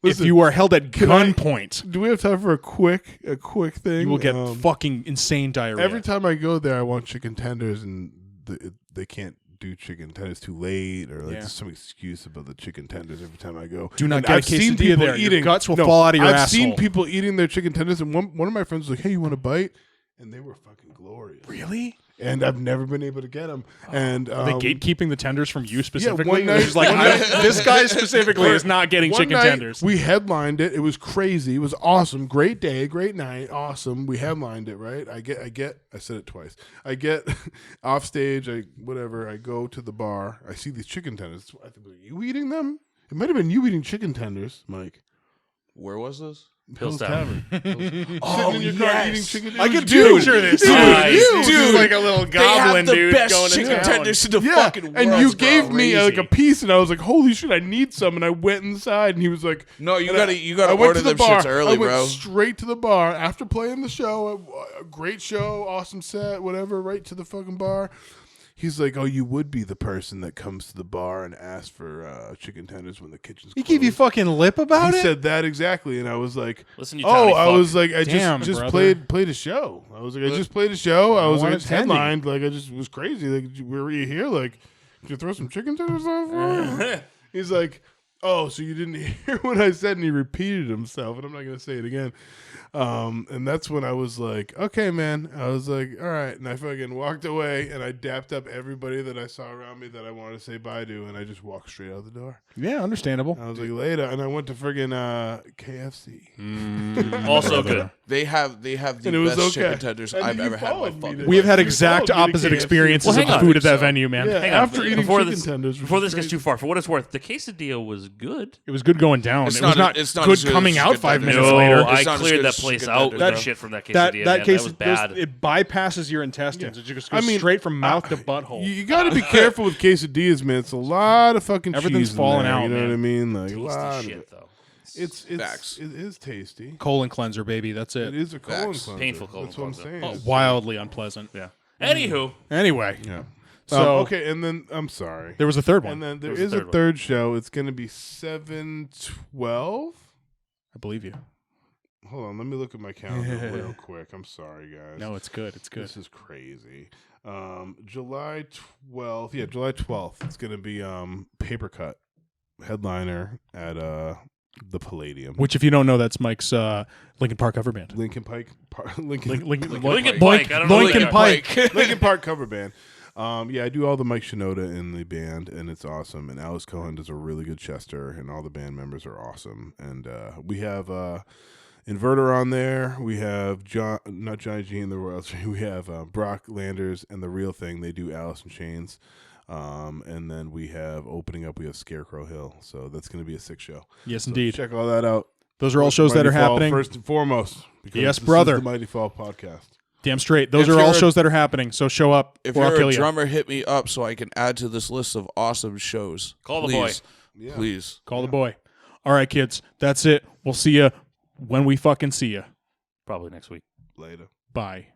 Listen, if you are held at can I- gunpoint. Do we have time for a quick thing? You will get fucking insane diarrhea. Every time I go there, I want chicken tenders, and they can't do chicken tenders too late, or like Yeah. there's some excuse about the chicken tenders every time I go. Do not And get a I've seen quesadilla people there. Your eating. guts will fall out of your I've seen asshole. people eating their chicken tenders, and one of my friends was like, "Hey, you want a bite?" And they were fucking glorious. Really? And I've never been able to get them. And Are they gatekeeping the tenders from you specifically? one Or night- it's like, this guy specifically is not getting one chicken night, tenders. We headlined it. It was crazy. It was awesome. Great day, great night. Awesome. We headlined it, right? I said it twice. I get off stage, I go to the bar. I see these chicken tenders. I think, were you eating them? It might have been you eating chicken tenders, Mike. Where was this? Hills Tavern. Sitting in your car eating chicken. I could dude. picture this. Dude, Dude, like a little They have goblin the dude best going to chicken town. tenders in the Yeah, fucking world. and you It's gave me crazy. like a piece, and I was like, "Holy shit, I need some!" And I went inside, and he was like, No, you and gotta I went order to the them bar. shits early, I went bro. straight to the bar after playing the show. A great show, awesome set, whatever. Right to the fucking bar. He's like, "Oh, you would be the person that comes to the bar and asks for chicken tenders when the kitchen's He closed." gave you fucking lip about He it? said that exactly, and I was like, Listen, you "Oh, tiny I fuck. was like, I Damn, just brother. played a show. I was like, I just played a show. I was want like, attending. headlined. Like, I just was crazy. Like, where were you here? Like, did you throw some chicken tenders on for me?" He's like, "Oh, so you didn't hear what I said?" And he repeated himself, and I'm not gonna say it again. And that's when I was like, "Okay, man." I was like, "All right," and I fucking walked away, and I dapped up everybody that I saw around me that I wanted to say bye to, and I just walked straight out the door. Yeah, understandable. I was like, later, and I went to friggin' KFC. Also good. They have the And it was best okay. chicken tenders And I've you ever had in my followed me fucking there. We have had You exact followed me to opposite KFC. experiences Well, of hang the on. food at that So- venue, man. Yeah, Hang on. after eating Before chicken this- tenders. which Before was this gets crazy. too far, for what it's worth, the quesadilla was good. It was good going down. It's It was not- not it's not good as good coming as out chicken 5 tenders. minutes No, later. I It's not as cleared good that as place chicken out tenders, with though. the shit from that quesadilla. That man. case That was bad. it bypasses your intestines. It just goes straight from mouth to butthole. You got to be careful with quesadillas, man. It's a lot of fucking Everything's cheese in falling there, out, You know man. what I mean? Like a Tasty lot of shit, it. though. Facts. It is tasty. Colon cleanser, baby. That's It it. is a colon Facts. cleanser. Painful colon That's what I'm cleanser. saying. Oh, It's- wildly unpleasant. Yeah. Anywho, Anyway, Yeah. So- okay, and then I'm sorry. there was a third one. And then there There was is a a third one. third show. It's going to be 7/12. I believe you. Hold on, let me look at my calendar real quick. I'm sorry, guys. No, it's good. It's good. This is crazy. July 12th. Yeah, July 12th. It's going to be Paper Cut headliner at the Palladium. Which, if you don't know, that's Mike's Lincoln Park cover band. Lincoln Pike. Lincoln, Lincoln Lincoln Pike. I don't know. Lincoln Pike. Lincoln Park cover band. Yeah, I do all the Mike Shinoda in the band, and it's awesome. And Alice Cohen does a really good Chester, and all the band members are awesome. And we have Inverter on there. We have not Johnny G and the Royals. We have Brock Landers and The Real Thing. They do Alice in Chains. And then we have opening up. We have Scarecrow Hill. So that's going to be a sick show. Yes, So indeed. check all that out. Those are all shows that are Mighty Fall happening. first and foremost. Because Yes, this brother. is the Mighty Fall podcast. Damn straight. Those If are all you're a- shows that are happening. So show up If or I'll you're kill a you. drummer, hit me up so I can add to this list of awesome shows. Call the boy. Please. Yeah. Please. Call the boy. All right, kids. That's it. We'll see you when we fucking see you. Probably next week. Later. Bye.